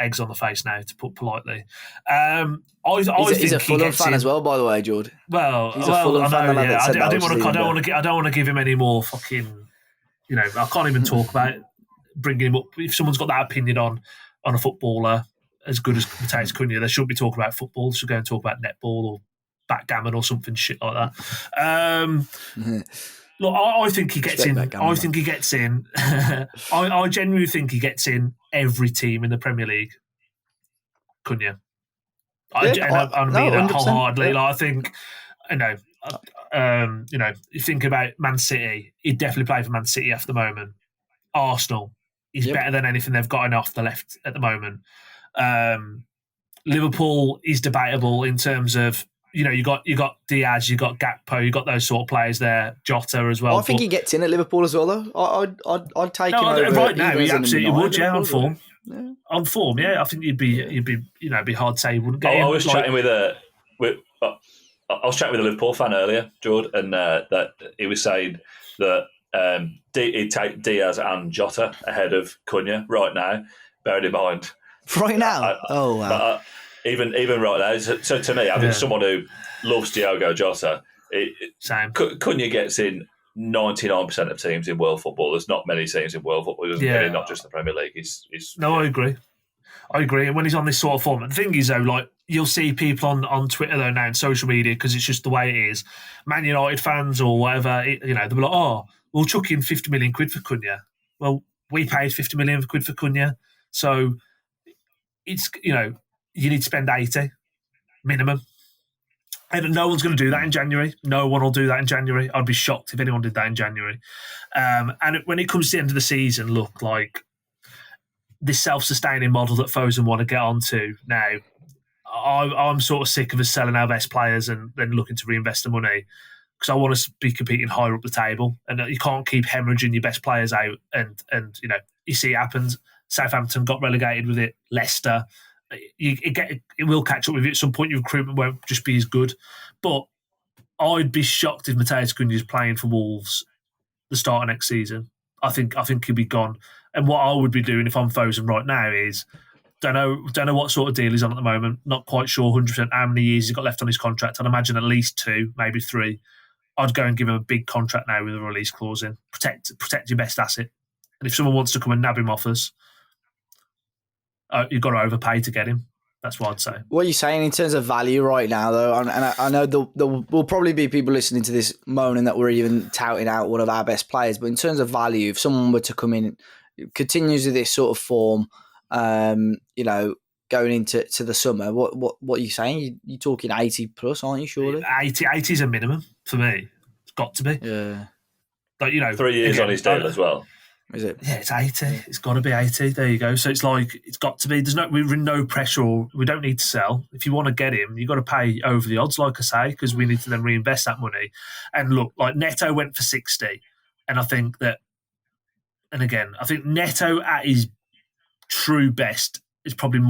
Eggs on the face now, to put politely. He's a Fulham fan as well, by the way, Jord. Well, he's a Fulham fan. Yeah. I don't want to give him any more fucking. I can't even talk about bringing him up. If someone's got that opinion on a footballer, as good as Mateus Cunha, they shouldn't be talking about football. They should go and talk about netball or backgammon or something shit like that. Look, I think he gets in. I think he gets in. I genuinely think he gets in every team in the Premier League. Cunha. I mean that wholeheartedly. Yeah. Like, I think, you think about Man City. He'd definitely play for Man City after the moment. Arsenal, he's better than anything they've got off the left at the moment. Liverpool is debatable in terms of, you got Diaz, you got Gakpo, you got those sort of players there. Jota as well. I think he gets in at Liverpool as well, though. I'd take him over right now. He absolutely would. Yeah, on form. Yeah. On form, yeah. I think you'd be hard to say he wouldn't get in. I was chatting with I was chatting with a Liverpool fan earlier, Jord, and that he was saying that he'd take Diaz and Jota ahead of Cunha right now. Bearing in mind, right now, wow. Even right now. So to me, having someone who loves Diogo Jota, Cunha gets in 99% of teams in world football. There's not many teams in world football who doesn't get in, not just the Premier League. I agree. And when he's on this sort of form, the thing is, though, like, you'll see people on Twitter, though, now, and social media, because it's just the way it is. Man United fans or whatever, they'll be like, oh, we'll chuck in 50 million quid for Cunha. Well, we paid 50 million quid for Cunha. So it's, you need to spend 80 minimum. And no one's going to do that in January. No one will do that in January. I'd be shocked if anyone did that in January. And when it comes to the end of the season, look, like, this self-sustaining model that Fosun want to get onto now, I'm sort of sick of us selling our best players and then looking to reinvest the money, because I want to be competing higher up the table. And you can't keep hemorrhaging your best players out. And you see it happens. Southampton got relegated with it. Leicester. It will catch up with you at some point. Your recruitment won't just be as good. But I'd be shocked if Mateus Cunha is playing for Wolves the start of next season. I think he'll be gone. And what I would be doing if I'm Fosun right now is, don't know what sort of deal he's on at the moment. Not quite sure 100% how many years he's got left on his contract. I'd imagine at least 2, maybe 3. I'd go and give him a big contract now with a release clause in. Protect your best asset. And if someone wants to come and nab him off us, you've got to overpay to get him. That's what I'd say. What are you saying in terms of value right now, though? And I know there will probably be people listening to this moaning that we're even touting out one of our best players. But in terms of value, if someone were to come in, continues with this sort of form, going into the summer, what are you saying? You're talking 80 plus, aren't you? Surely 80 is a minimum for me. It's got to be. Yeah. But 3 years on his deal as well. Is it? Yeah, it's 80. It's got to be 80. There you go. So it's like, it's got to be. We're in no pressure, or we don't need to sell. If you want to get him, you've got to pay over the odds, like I say, because we need to then reinvest that money. And look, like, Neto went for 60, and I think that, and again, I think Neto at his true best is probably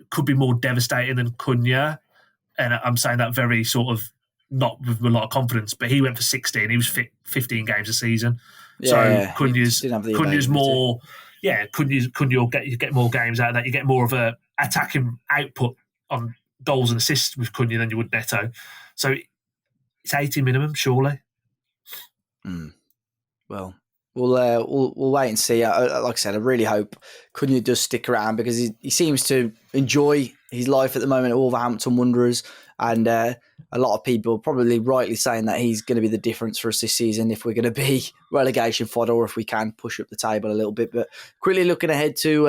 could be more devastating than Cunha. And I'm saying that very sort of not with a lot of confidence, but he went for 60 and he was fit 15 games a season. Yeah, so Cunha's more, Cunha will get more games out of that. You get more of a attacking output on goals and assists with Cunha than you would Neto. So it's 80 minimum, surely. Well, we'll wait and see. Like I said, I really hope Cunha does stick around, because he seems to enjoy his life at the moment at Wolverhampton Wanderers, and a lot of people probably rightly saying that he's going to be the difference for us this season if we're going to be relegation fodder, or if we can push up the table a little bit. But quickly looking ahead to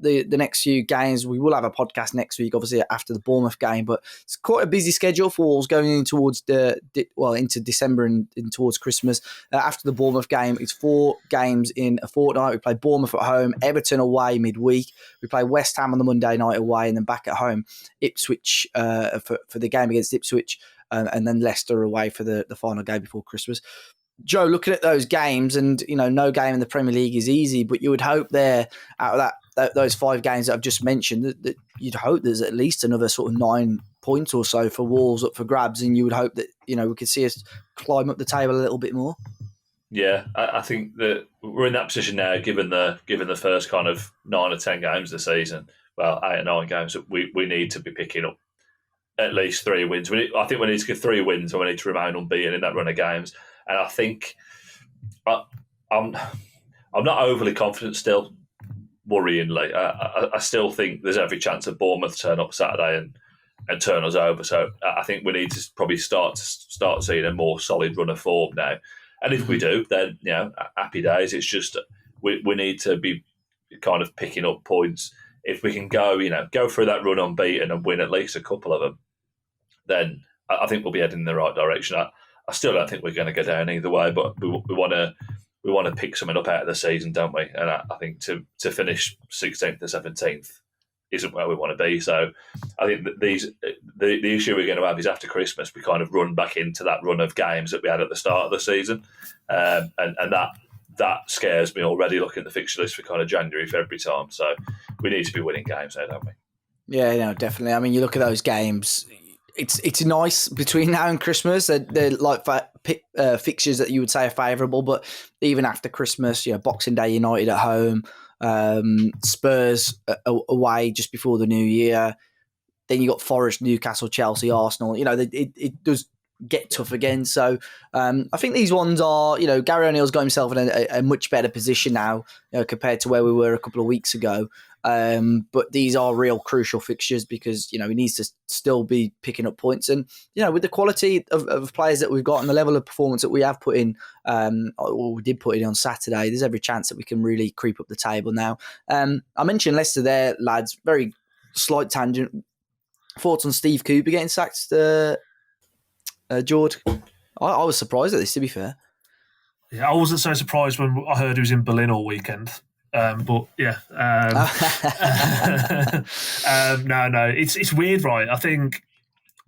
the next few games, we will have a podcast next week, obviously after the Bournemouth game, but it's quite a busy schedule for Wolves going in towards into December and towards Christmas. After the Bournemouth game, it's 4 games in a fortnight. We play Bournemouth at home, Everton away midweek. We play West Ham on the Monday night away, and then back at home, Ipswich for the game against Ipswich, and then Leicester away for the final game before Christmas. Joe, looking at those games, and no game in the Premier League is easy, but you would hope there, out of those 5 games that I've just mentioned, that you'd hope there's at least another sort of 9 points or so for Wolves up for grabs, and you would hope that we could see us climb up the table a little bit more. Yeah, I think that we're in that position now, given the first kind of 9 or 10 games of the season. Well, 8 or 9 games that we need to be picking up at least 3 wins. I think we need to get 3 wins, and we need to remain unbeaten in that run of games. And I think I'm not overly confident still worryingly. I still think there's every chance of Bournemouth turn up Saturday and turn us over. So I think we need to probably start seeing a more solid run of form now. And if we do, then happy days. It's just we need to be kind of picking up points. If we can go through that run unbeaten and win at least a couple of them, then I think we'll be heading in the right direction. I still don't think we're going to go down either way, but we want to pick something up out of the season, don't we? And I think to finish 16th or 17th isn't where we want to be. So I think that the issue we're going to have is after Christmas we kind of run back into that run of games that we had at the start of the season, and that scares me already looking at the fixture list for kind of January, February time. So we need to be winning games now, don't we? Yeah, no, definitely. I mean, you look at those games. It's nice between now and Christmas. They're like fixtures that you would say are favourable, but even after Christmas, Boxing Day, United at home, Spurs away just before the new year. Then you got Forest, Newcastle, Chelsea, Arsenal. It does get tough again. So I think these ones are, Gary O'Neill's got himself in a much better position now, compared to where we were a couple of weeks ago. But these are real crucial fixtures because, he needs to still be picking up points. And, with the quality of players that we've got and the level of performance that we have put in, or we did put in on Saturday, there's every chance that we can really creep up the table now. I mentioned Leicester there, lads, very slight tangent. Thoughts on Steve Cooper getting sacked, Jord? I was surprised at this, to be fair. Yeah, I wasn't so surprised when I heard he was in Berlin all weekend. But yeah, no, it's weird, right? I think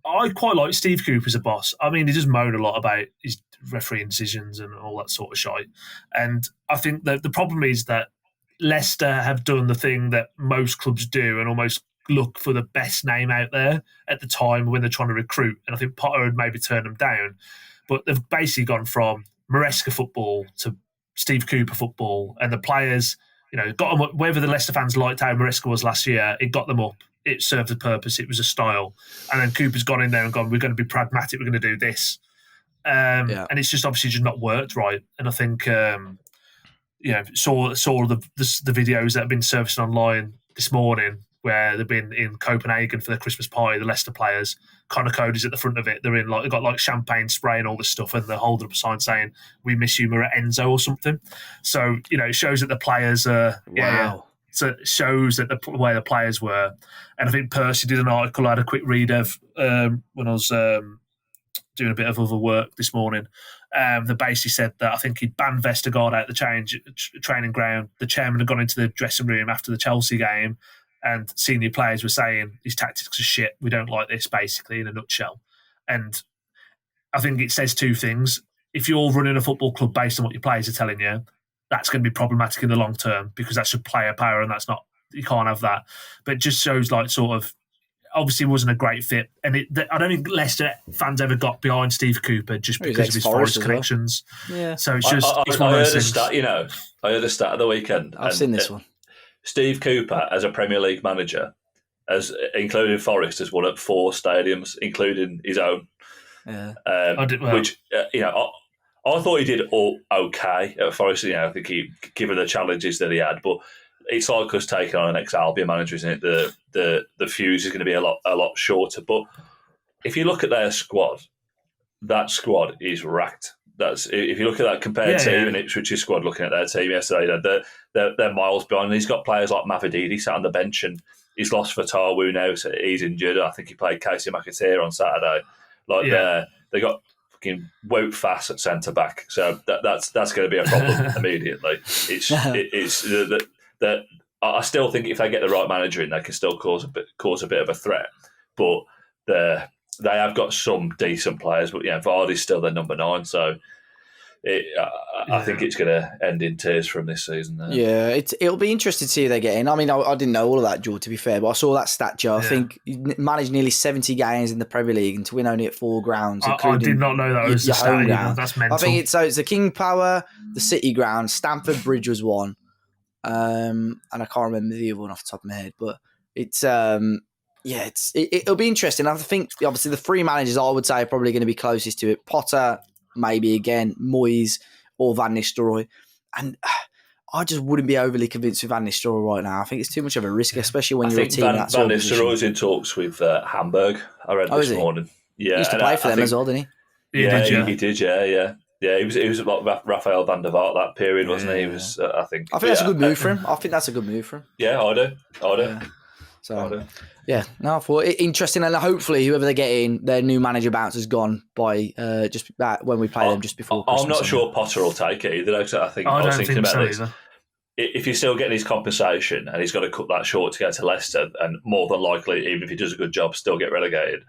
I quite like Steve Cooper as a boss. I mean, he does moan a lot about his refereeing decisions and all that sort of shite. And I think that the problem is that Leicester have done the thing that most clubs do and almost look for the best name out there at the time when they're trying to recruit. And I think Potter would maybe turn them down. But they've basically gone from Maresca football to Steve Cooper football, and the players, got them up. Whether the Leicester fans liked how Maresca was last year, it got them up. It served a purpose. It was a style. And then Cooper's gone in there and gone, we're going to be pragmatic. We're going to do this. And it's just obviously just not worked right. And I think, saw the videos that have been surfacing online this morning where they've been in Copenhagen for their Christmas party, the Leicester players. Connor Cody's at the front of it. They're in they've got champagne spray and all this stuff, and they're holding up a sign saying, "We miss you, we're at Enzo" or something. So it shows that the players are So it shows that where the players were. And I think Percy did an article I had a quick read of when I was doing a bit of other work this morning. That basically said that I think he'd banned Vestergaard out the training ground. The chairman had gone into the dressing room after the Chelsea game, and senior players were saying his tactics are shit. We don't like this, basically, in a nutshell. And I think it says two things. If you're running a football club based on what your players are telling you, that's going to be problematic in the long term because that's your player power, and you can't have that. But it just shows obviously wasn't a great fit. And I don't think Leicester fans ever got behind Steve Cooper just because of his Forest connections. Well. Yeah. So it's just, I heard a stat, I heard a stat of the weekend. I've seen this one. Steve Cooper, as a Premier League manager, including Forest, has won at 4 stadiums, including his own. Yeah. Which, I thought he did all okay at Forest. I think given the challenges that he had, but it's like us taking on an ex-Albion manager, isn't it? The fuse is going to be a lot shorter. But if you look at their squad, that squad is racked. If you look at that compared to even Ipswich's squad, looking at their team yesterday, they're miles behind. And he's got players like Mavadidi sat on the bench, and he's lost for Tarwu now, so he's injured. I think he played Casey McAteer on Saturday. They got fucking Wout Fass at centre back, so that's going to be a problem immediately. It's that I still think if they get the right manager in, they can still cause a bit of a threat. But they have got some decent players, but Vardy's still their number 9, so I think it's going to end in tears from this season. Yeah, it'll be interesting to see who they get in. I mean, I didn't know all of that, Jord, to be fair, but I saw that stat, Joe. I think he managed nearly 70 games in the Premier League and to win only at 4 grounds. I did not know that was the stat. That's mental. I think it's the King Power, the City Ground, Stamford Bridge was one, and I can't remember the other one off the top of my head, but it's it'll be interesting. I think obviously the 3 managers I would say are probably going to be closest to it. Potter, maybe again, Moyes or Van Nistelrooy. And I just wouldn't be overly convinced with Van Nistelrooy right now. I think it's too much of a risk, especially when you're a team that's Van Nistelrooy's in talks with Hamburg. I read this morning. Yeah, he used to play for them as well, didn't he? He did. Yeah. He was like Raphael van der Vaart that period, wasn't he? He was, I think that's a good move for him. Yeah, I do. Yeah. So, I thought interesting, and hopefully whoever they get in, their new manager bounce has gone by just about when we play them just before Christmas. I'm not sure Potter will take it either. I was thinking about this. Either. If he's still getting his compensation and he's got to cut that short to go to Leicester, and more than likely, even if he does a good job, still get relegated,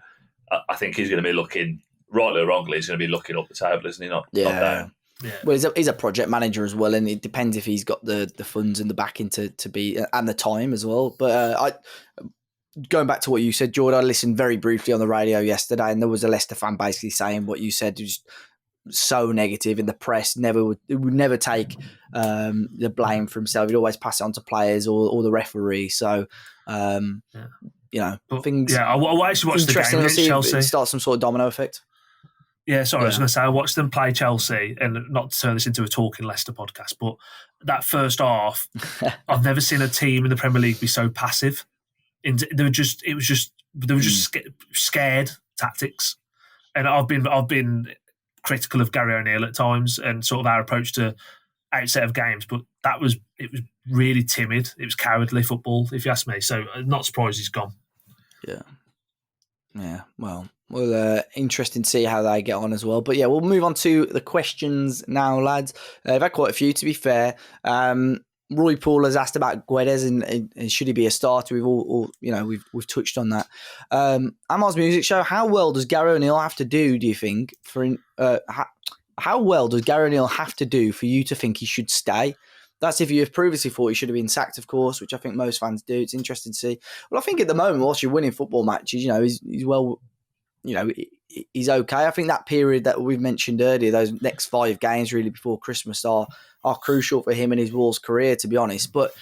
I think he's going to be looking, rightly or wrongly, he's going to be looking up the table, isn't he? Not down. Yeah. Well, he's a project manager as well, and it depends if he's got the funds and the backing to be, and the time as well. But going back to what you said, Jord, I listened very briefly on the radio yesterday, and there was a Leicester fan basically saying what you said was so negative in the press. Would never take the blame for himself. He'd always pass it on to players or the referee. So, things. Yeah, I actually watched the game against Chelsea. Start some sort of domino effect. Yeah, sorry, I was going to say, I watched them play Chelsea, and not to turn this into a talking Leicester podcast, but that first half, I've never seen a team in the Premier League be so passive. They were just scared tactics, and I've been critical of Gary O'Neill at times and sort of our approach to outset of games, but it was really timid. It was cowardly football, if you ask me. So I'm not surprised he's gone. Yeah. Well, interesting to see how they get on as well. But yeah, we'll move on to the questions now, lads. I've had quite a few, to be fair. Roy Paul has asked about Guedes and should he be a starter? We've touched on that. Amar's Music Show. How well does Gary O'Neill have to do? Do you think how well does Gary O'Neill have to do for you to think he should stay? That's if you have previously thought he should have been sacked, of course, which I think most fans do. It's interesting to see. Well, I think at the moment, whilst you're winning football matches, he's well, he's okay. I think that period that we've mentioned earlier, those next 5 games really before Christmas are crucial for him and his Wolves career, to be honest. But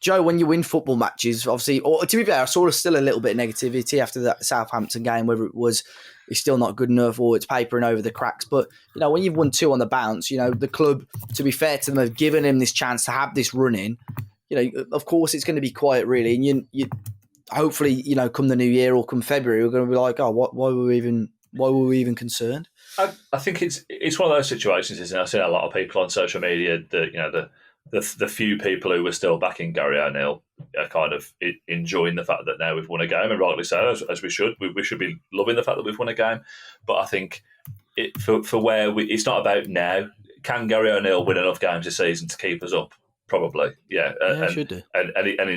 Joe, when you win football matches, obviously, or to be fair, I saw still a little bit of negativity after that Southampton game, whether it was it's still not good enough or it's papering over the cracks. But, when you've won 2 on the bounce, the club, to be fair to them, have given him this chance to have this run in. Of course, it's going to be quiet, really. And you hopefully, come the new year or come February, we're going to be like, why were we even concerned? I think it's one of those situations, isn't it? I've seen a lot of people on social media that, the few people who were still backing Gary O'Neill are kind of enjoying the fact that now we've won a game, and rightly so, as we should. We should be loving the fact that we've won a game. But I think for where it's not about now. Can Gary O'Neill win enough games this season to keep us up? Probably, yeah. Should do. And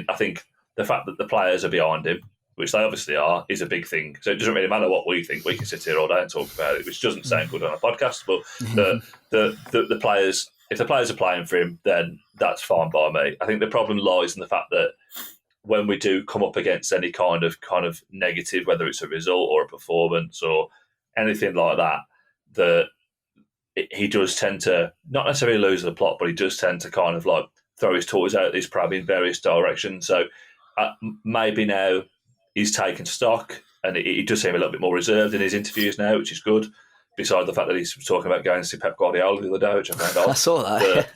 I think the fact that the players are behind him, which they obviously are, is a big thing. So it doesn't really matter what we think. We can sit here all day and talk about it, which doesn't sound good on a podcast. But the players, if the players are playing for him, then that's fine by me. I think the problem lies in the fact that when we do come up against any kind of negative, whether it's a result or a performance or anything like that, he does tend to not necessarily lose the plot, but he does tend to kind of like throw his toys out his pram in various directions. So maybe now he's taken stock, and he does seem a little bit more reserved in his interviews now, which is good. Besides the fact that he's talking about going to see Pep Guardiola the other day, which I found out. I saw that.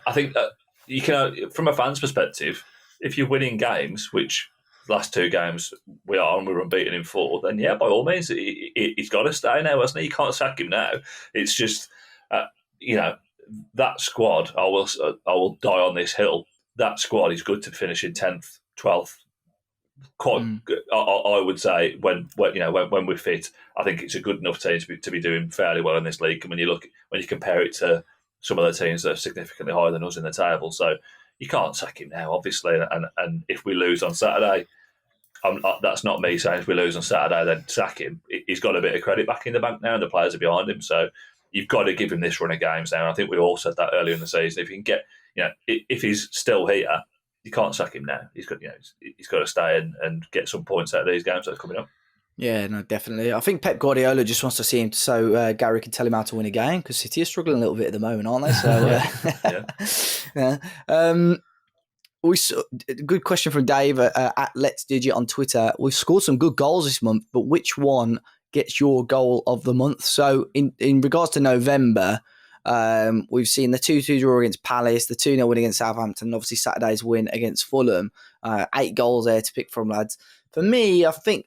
I think that you can, from a fan's perspective, if you're winning games, which the last 2 games we are, and we're unbeaten in 4, then yeah, by all means, he's got to stay now, hasn't he? You can't sack him now. It's just, that squad, I will die on this hill. That squad is good to finish in 10th, 12th. Quite, I would say when we're fit, I think it's a good enough team to be doing fairly well in this league. And when you compare it to some of the teams that are significantly higher than us in the table, so you can't sack him now, obviously. And if we lose on Saturday, that's not me saying if we lose on Saturday then sack him. He's got a bit of credit back in the bank now, and the players are behind him. So you've got to give him this run of games now. And I think we all said that earlier in the season. If you can get, if he's still here, you can't sack him now. He's got to stay and get some points out of these games that are coming up. Yeah, no, definitely. I think Pep Guardiola just wants to see him so Gary can tell him how to win a game, because City are struggling a little bit at the moment, aren't they? So, good question from Dave at Let's Digit on Twitter. We've scored some good goals this month, but which one gets your goal of the month? So in regards to November, We've seen the 2-2 draw against Palace, the 2-0 win against Southampton, and obviously Saturday's win against Fulham. 8 goals there to pick from, lads. For me, I think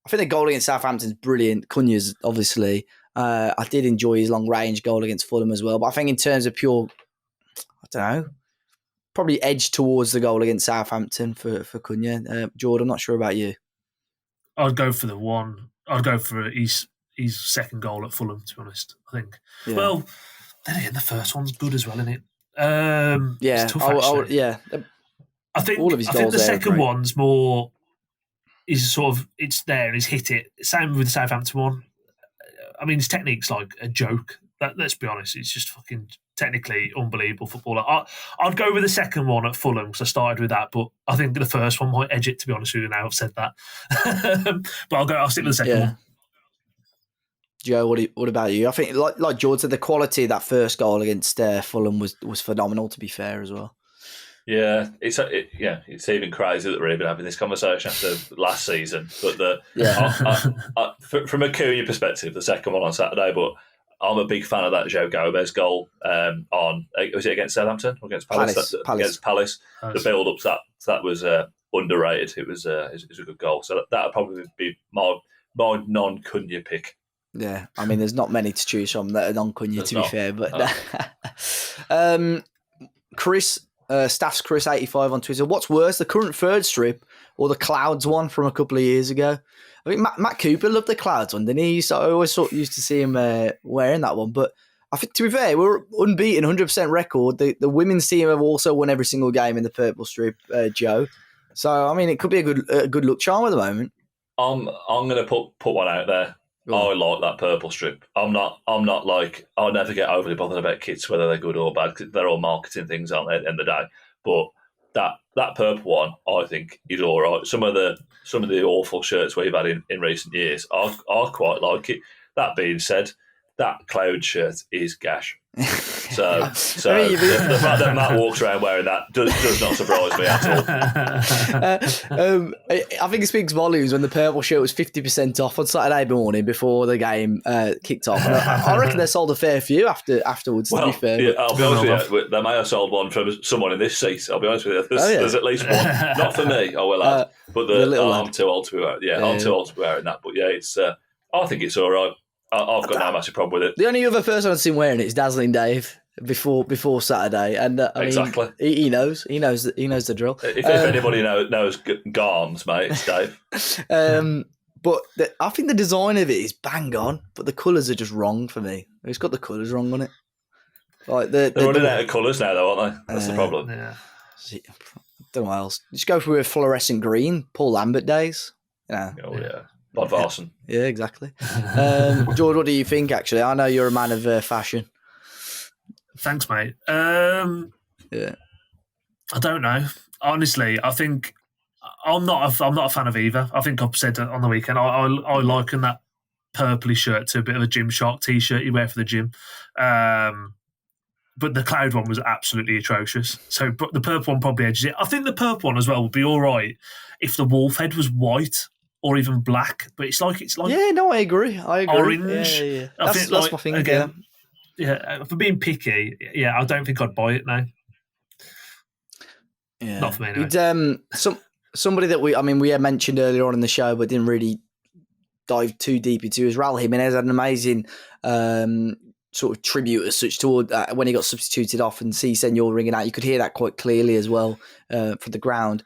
the goal against Southampton is brilliant. Cunha's, obviously. I did enjoy his long-range goal against Fulham as well. But I think in terms of pure, I don't know, probably edge towards the goal against Southampton for Cunha. Jord, I'm not sure about you. I'd go for the one. I'd go for his second goal at Fulham, to be honest, I think. Yeah. Well, then again, the first one's good as well, isn't it? It's tough, I think all of his goals the second great. one's more is sort of it's there and he's hit it. Same with the Southampton one. I mean, his technique's like a joke. Let's be honest, it's just fucking technically unbelievable footballer. I'd go with the second one at Fulham because I started with that, but I think the first one might edge it, to be honest with you. Now I've said that, but I'll stick with the second one. Joe, what about you? I think, like Jord said, the quality of that first goal against Fulham was phenomenal. To be fair, as well. Yeah, it's even crazy that we're even having this conversation after last season. But from a Cunha perspective, the second one on Saturday, but I'm a big fan of that Joe Gomez goal was it against Southampton or against Palace? Against Palace. The build-up that was underrated. It was a good goal. So that would probably be my non-Cunha pick. Yeah, I mean, there's not many to choose from that are non-Cunha, to be fair. But Chris, Staff's Chris 85 on Twitter. What's worse, the current third strip or the Clouds one from a couple of years ago? I think Matt Cooper loved the Clouds one, didn't he? So I always used to see him wearing that one. But I think, to be fair, we're unbeaten, 100% record. The women's team have also won every single game in the purple strip, Joe. So, I mean, it could be a good luck charm at the moment. I'm going to put one out there. I like that purple strip. I'm not like, I'll never get overly bothered about kits, whether they're good or bad, because they're all marketing things, aren't they, at the end of the day? But that purple one, I think, is all right. Some of the awful shirts we've had in recent years, I quite like it. That being said, that Cloud shirt is gash. So the fact that Matt walks around wearing that does not surprise me at all. I think it speaks volumes when the purple shirt was 50% off on Saturday morning before the game kicked off. And I reckon they sold a fair few afterwards, to be fair. Yeah, I'll be honest with you, they may have sold one from someone in this seat. I'll be honest with you. There's at least one. Not for me, I will add. But I'm too old to be wearing. I'm too old to be wearing that. But yeah, it's. I think it's all right. I've got no massive problem with it. The only other person I've seen wearing it is Dazzling Dave before Saturday, and exactly. He knows the drill. If anybody knows Garms, mate, it's Dave. But I think the design of it is bang on, but the colours are just wrong for me. It's got the colours wrong on it. Like they're running out of colours now, though, aren't they? That's the problem. Yeah. I don't know what else. Just go for a fluorescent green, Paul Lambert days. Oh yeah. Bod Varson. Yeah, exactly. Jord, what do you think, actually? I know you're a man of fashion. Thanks, mate. Yeah. I don't know. Honestly, I think I'm not a fan of either. I think I've said on the weekend, I liken that purpley shirt to a bit of a Gymshark t-shirt you wear for the gym. But the Cloud one was absolutely atrocious. So the purple one probably edges it. I think the purple one as well would be all right if the wolf head was white or even black, but it's like yeah, no, I agree. Orange. Yeah. That's my thing again. Yeah, for being picky, yeah, I don't think I'd buy it now. Yeah, not for me. Anyway. Somebody that we had mentioned earlier on in the show, but didn't really dive too deep into is Raul Jimenez. Had an amazing sort of tribute as such toward when he got substituted off and see Senor ringing out. You could hear that quite clearly as well from the ground.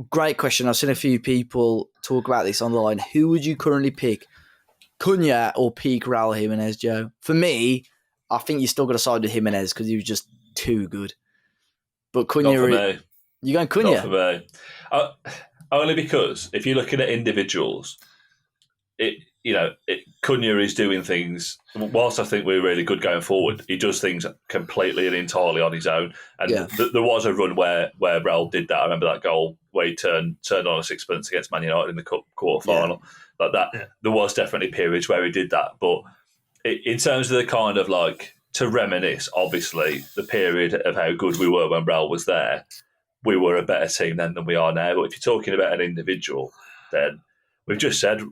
Great question. I've seen a few people talk about this online. Who would you currently pick, Cunha or peak Raul Jimenez, Joe? For me, I think you still got to side with Jimenez because he was just too good. But Cunha, not for me. You going Cunha? Not for me. Only because if you're looking at individuals, Cunha is doing things. Whilst I think we're really good going forward, he does things completely and entirely on his own. And there was a run where Raul did that. I remember that goal where he turned on a sixpence against Man United in the cup quarter final. Like that, there was definitely periods where he did that. But in terms of the kind of like to reminisce, obviously the period of how good we were when Raul was there, we were a better team then than we are now. But if you're talking about an individual, then we've just said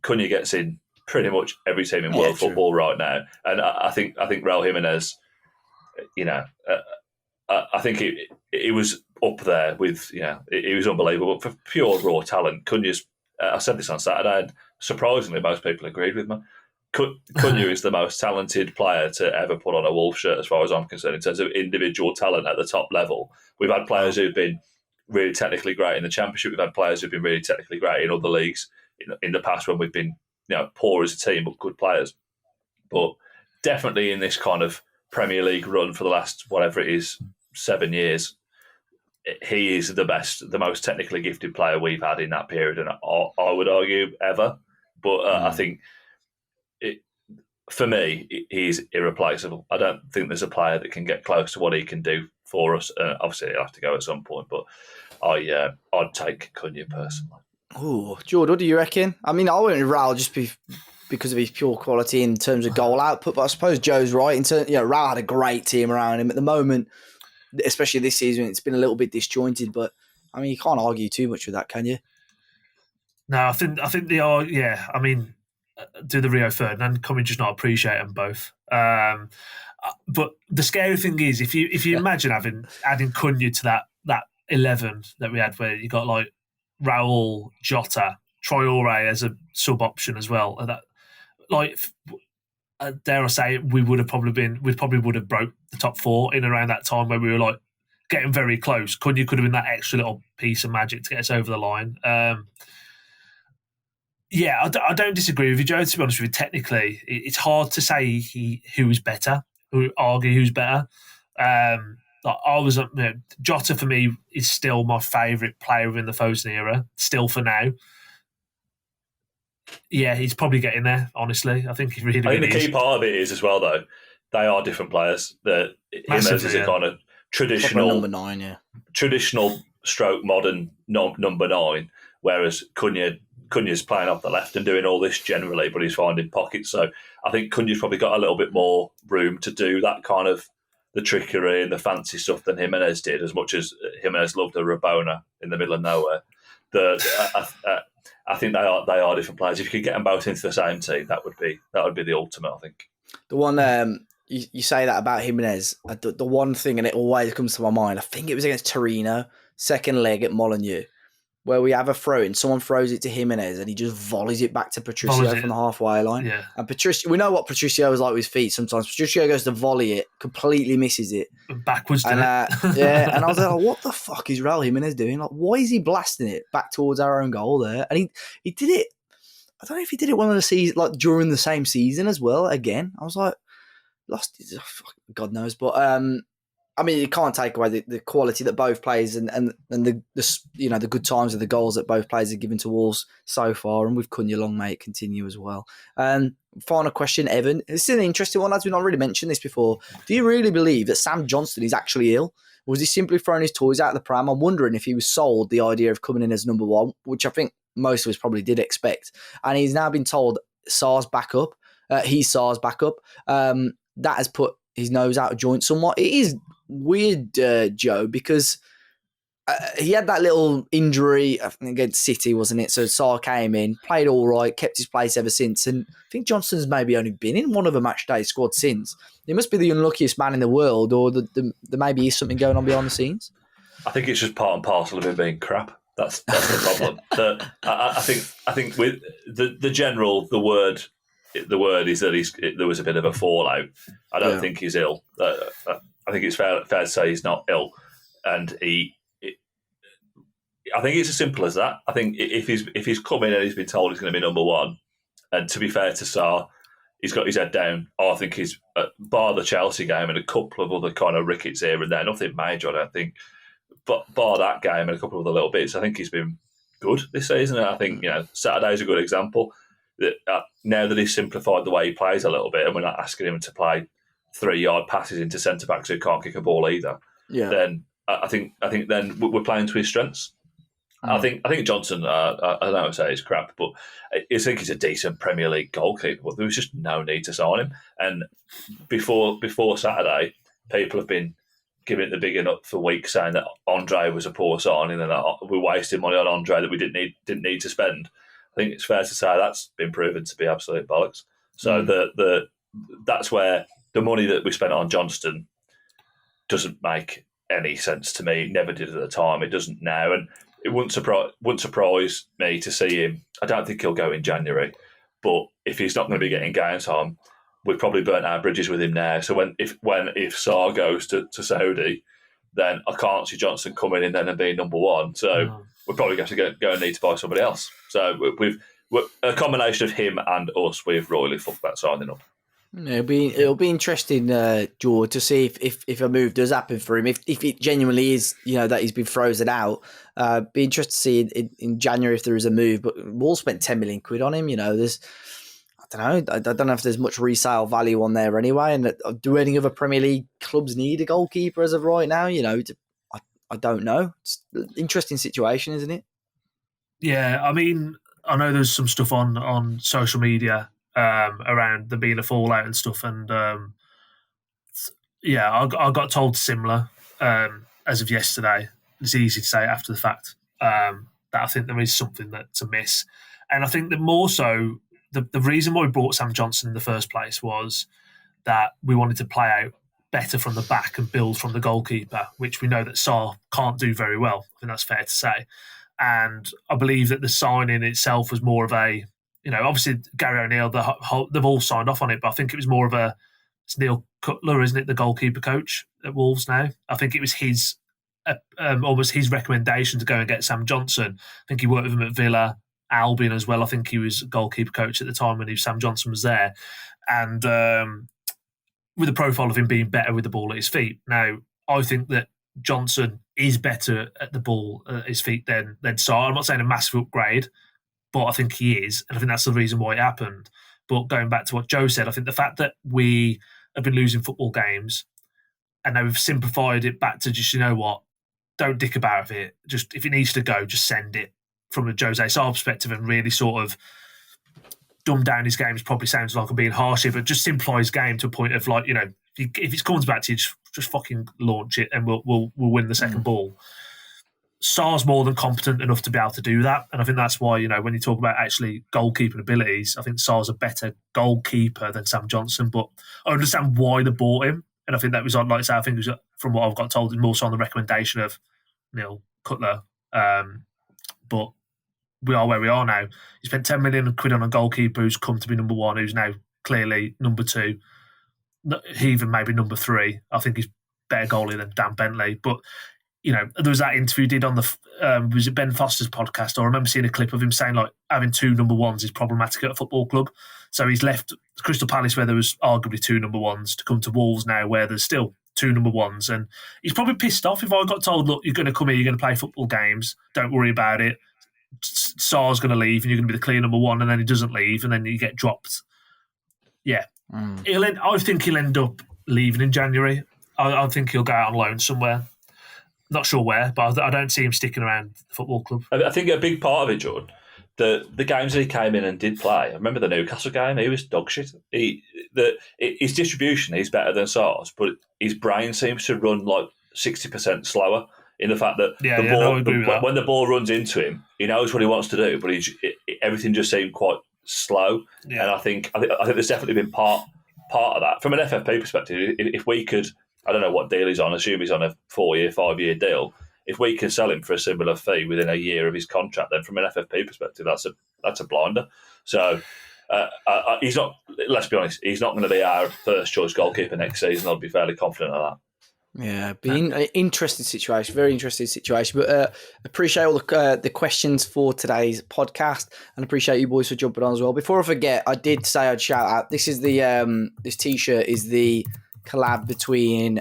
Cunha gets in pretty much every team in world football right now. And I think Raul Jimenez, I think it was up there with, it was unbelievable. But for pure raw talent, Cunha's, I said this on Saturday, and surprisingly, most people agreed with me. Cunha is the most talented player to ever put on a Wolves shirt, as far as I'm concerned, in terms of individual talent at the top level. We've had players who've been really technically great in the Championship. We've had players who've been really technically great in other leagues in the past when we've been poor as a team, but good players. But definitely in this kind of Premier League run for the last, whatever it is, 7 years, he is the best, the most technically gifted player we've had in that period, and I would argue ever. But I think, for me, he's irreplaceable. I don't think there's a player that can get close to what he can do for us. Obviously, he'll have to go at some point, but I'd take Cunha personally. Oh, Jord, what do you reckon? I mean, I went with Raul just because of his pure quality in terms of goal output, but I suppose Joe's right. Raul had a great team around him at the moment, especially this season. It's been a little bit disjointed, but I mean, you can't argue too much with that, can you? No, I think they are. Yeah, I mean, do the Rio Ferdinand, can we just not appreciate them both? But the scary thing is, if you imagine adding Cunha to that 11 that we had, where you got like Raul, Jota, Traoré as a sub option as well, and that, like, dare I say it, we probably would have broke the top 4 in around that time, where we were like getting very close. Cunha could have been that extra little piece of magic to get us over the line. Yeah, I don't disagree with you, Joe. To be honest with you, technically, it's hard to say who's better, who's better. Jota for me is still my favourite player within the Foden era, still for now. Yeah, he's probably getting there, honestly. I think he really, I think the key part of it is as well, though, they are different players. Jimenez is a kind of traditional number 9, yeah. Traditional stroke modern number 9, whereas Cunha's playing off the left and doing all this generally, but he's finding pockets. So I think Cunha's probably got a little bit more room to do that kind of the trickery and the fancy stuff than Jimenez did, as much as Jimenez loved a Rabona in the middle of nowhere. I think they are different players. If you could get them both into the same team, that would be the ultimate, I think. The one you say that about Jimenez, the one thing, and it always comes to my mind, I think it was against Torino, second leg at Molineux, where we have a throw in, someone throws it to Jimenez and he just volleys it back to Patricio from the halfway line. Yeah. And Patricio, we know what Patricio is like with his feet sometimes. Patricio goes to volley it, completely misses it. Backwards, and yeah, and I was like, what the fuck is Raul Jimenez doing? Like, why is he blasting it back towards our own goal there? And he did it, I don't know if he did it one of the seasons, like during the same season as well, again. I was like, lost his, God knows. But I mean, you can't take away the quality that both players and the good times of the goals that both players have given to Wolves so far, and with Cunha long may it continue as well. Final question, Evan. This is an interesting one, as we've not really mentioned this before. Do you really believe that Sam Johnston is actually ill? Or was he simply throwing his toys out of the pram? I'm wondering if he was sold the idea of coming in as number 1, which I think most of us probably did expect. And he's now been told Sarr's back up. He's Sarr's back up. That has put his nose out of joint somewhat. It is weird, Joe, because he had that little injury, I think against City, wasn't it? So Sarr came in, played all right, kept his place ever since. And I think Johnston's maybe only been in one of a matchday squad since. He must be the unluckiest man in the world, or there maybe is something going on behind the scenes. I think it's just part and parcel of him being crap. That's the problem. I think with the general, the word is that there was a bit of a fallout. I don't think he's ill. I think it's fair to say he's not ill, and I think it's as simple as that. I think if he's come in and he's been told he's going to be number 1, and to be fair to Sarr, he's got his head down. I think he's, bar the Chelsea game and a couple of other kind of rickets here and there, nothing major, I don't think. But bar that game and a couple of other little bits, I think he's been good this season. And I think Saturday's a good example. That now that he's simplified the way he plays a little bit, and we're not asking him to play 3-yard passes into centre backs who can't kick a ball either. Yeah. Then I think then we're playing to his strengths. I think Johnson, I don't know, I say he's crap, but I think he's a decent Premier League goalkeeper. But there was just no need to sign him. And before Saturday, people have been giving it the big enough for weeks, saying that Andre was a poor signing and that we're wasting money on Andre that we didn't need to spend. I think it's fair to say that's been proven to be absolute bollocks. So that's where the money that we spent on Johnston doesn't make any sense to me. It never did at the time. It doesn't now, and it wouldn't surprise me to see him. I don't think he'll go in January, but if he's not going to be getting game time, we've probably burnt our bridges with him now. So if Sarr goes to Saudi, then I can't see Johnson coming in then and being number one. So we're probably going to go and need to buy somebody else. So we're a combination of him and us. We've royally fucked that signing up. It'll be interesting, Jord, to see if a move does happen for him. If it genuinely is, that he's been frozen out. Be interested to see in January if there is a move. But Wolves spent 10 million quid on him. There's, I don't know if there's much resale value on there anyway. And do any other Premier League clubs need a goalkeeper as of right now? I don't know. It's an interesting situation, isn't it? Yeah, I mean, I know there's some stuff on social media around there being a fallout and stuff, and I got told similar as of yesterday. It's easy to say after the fact that I think there is something that's amiss, and I think that more so the reason why we brought Sam Johnson in the first place was that we wanted to play out better from the back and build from the goalkeeper, which we know that Sarr can't do very well. I think that's fair to say. And I believe that the signing itself was more of a, obviously Gary O'Neill, they've all signed off on it, but I think it was more of it's Neil Cutler, isn't it, the goalkeeper coach at Wolves now? I think it was his recommendation to go and get Sam Johnson. I think he worked with him at Villa, Albion as well. I think he was goalkeeper coach at the time when Sam Johnson was there. And with the profile of him being better with the ball at his feet. Now, I think that Johnson is better at the ball at his feet than Sarr. I'm not saying a massive upgrade, but I think he is. And I think that's the reason why it happened. But going back to what Joe said, I think the fact that we have been losing football games and now we've simplified it back to just, don't dick about it. Just if it needs to go, just send it from a Jose Sarr perspective and really sort of dumb down his game. Probably sounds like I'm being harsh here, but just simplify his game to a point of if it comes back to you, just fucking launch it and we'll win the second ball. Sarr's more than competent enough to be able to do that. And I think that's why, when you talk about actually goalkeeping abilities, I think Sarr's a better goalkeeper than Sam Johnson. But I understand why they bought him. And I think that was on, like I say, I think it was, from what I've got told, more so on the recommendation of Neil Cutler. But we are where we are now. You spent 10 million quid on a goalkeeper who's come to be number one, who's now clearly number two. He even maybe number three. I think he's better goalie than Dan Bentley. But, there was that interview he did on was it Ben Foster's podcast? I remember seeing a clip of him saying, having two number ones is problematic at a football club. So he's left Crystal Palace, where there was arguably two number ones, to come to Wolves now, where there's still two number ones. And he's probably pissed off if I got told, look, you're going to come here, you're going to play football games, don't worry about it. Sarr's going to leave and you're going to be the clear number one, and then he doesn't leave and then you get dropped. Yeah. I think he'll end up leaving in January. I think he'll go out on loan somewhere. Not sure where, but I don't see him sticking around the football club. I think a big part of it, Jordan, the games that he came in and did play, I remember the Newcastle game, he was dog shit. His distribution, he's better than Sarr's, but his brain seems to run 60% slower, in the fact that when the ball runs into him, he knows what he wants to do, but everything just seemed quite slow. Yeah. And I think there's definitely been part of that. From an FFP perspective, if we could, I don't know what deal he's on, assume he's on a 4-year, 5-year deal. If we can sell him for a similar fee within a year of his contract, then from an FFP perspective, that's a blinder. So he's not. Let's be honest, he's not going to be our first choice goalkeeper next season. I'll be fairly confident of that. Yeah, being an interesting situation, very interesting situation. But appreciate all the questions for today's podcast, and appreciate you boys for jumping on as well. Before I forget, I did say I'd shout out. This is this T-shirt is the collab between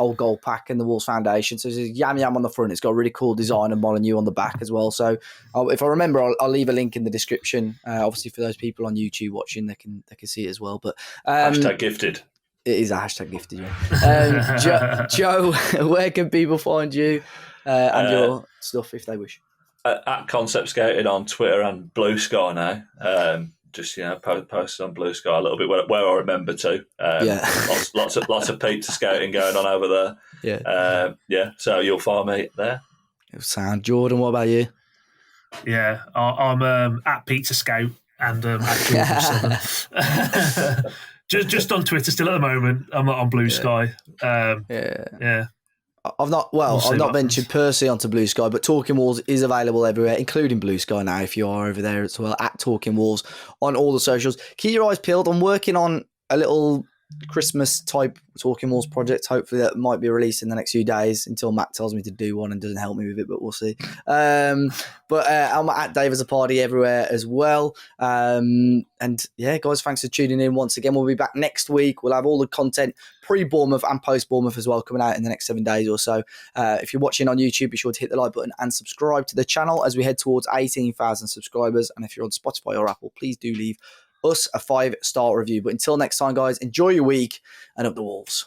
Old Gold Pack and the Wolves Foundation. So there's Yam Yam on the front. It's got a really cool design and Molyneux on the back as well. So if I remember, I'll leave a link in the description. Obviously, for those people on YouTube watching, they can see it as well. But hashtag gifted. It is a hashtag gifted. Yeah. Joe, where can people find you and your stuff if they wish? At Concept Scouting on Twitter and Blue Sky now. Just posted on Blue Sky a little bit where I remember to. Lots of pizza scouting going on over there. Yeah. So you'll find me there. Sound. Jordan, what about you? Yeah, I'm at Pizza Scout and at Jordan7. just on Twitter still at the moment. I'm not on Blue Sky. Yeah. I've not ventured personally onto Blue Sky, but Talking Walls is available everywhere, including Blue Sky now if you are over there as well, at Talking Walls on all the socials. Keep your eyes peeled. I'm working on a little Christmas type Talking Walls project. Hopefully that might be released in the next few days until Matt tells me to do one and doesn't help me with it, but we'll see. But I'm at Dave as a Party everywhere as well. And yeah, guys, thanks for tuning in once again. We'll be back next week. We'll have all the content pre-Bournemouth and post-Bournemouth as well coming out in the next 7 days or so. If you're watching on YouTube, be sure to hit the like button and subscribe to the channel as we head towards 18,000 subscribers. And if you're on Spotify or Apple, please do leave us a 5-star review. But until next time, guys, enjoy your week and up the Wolves.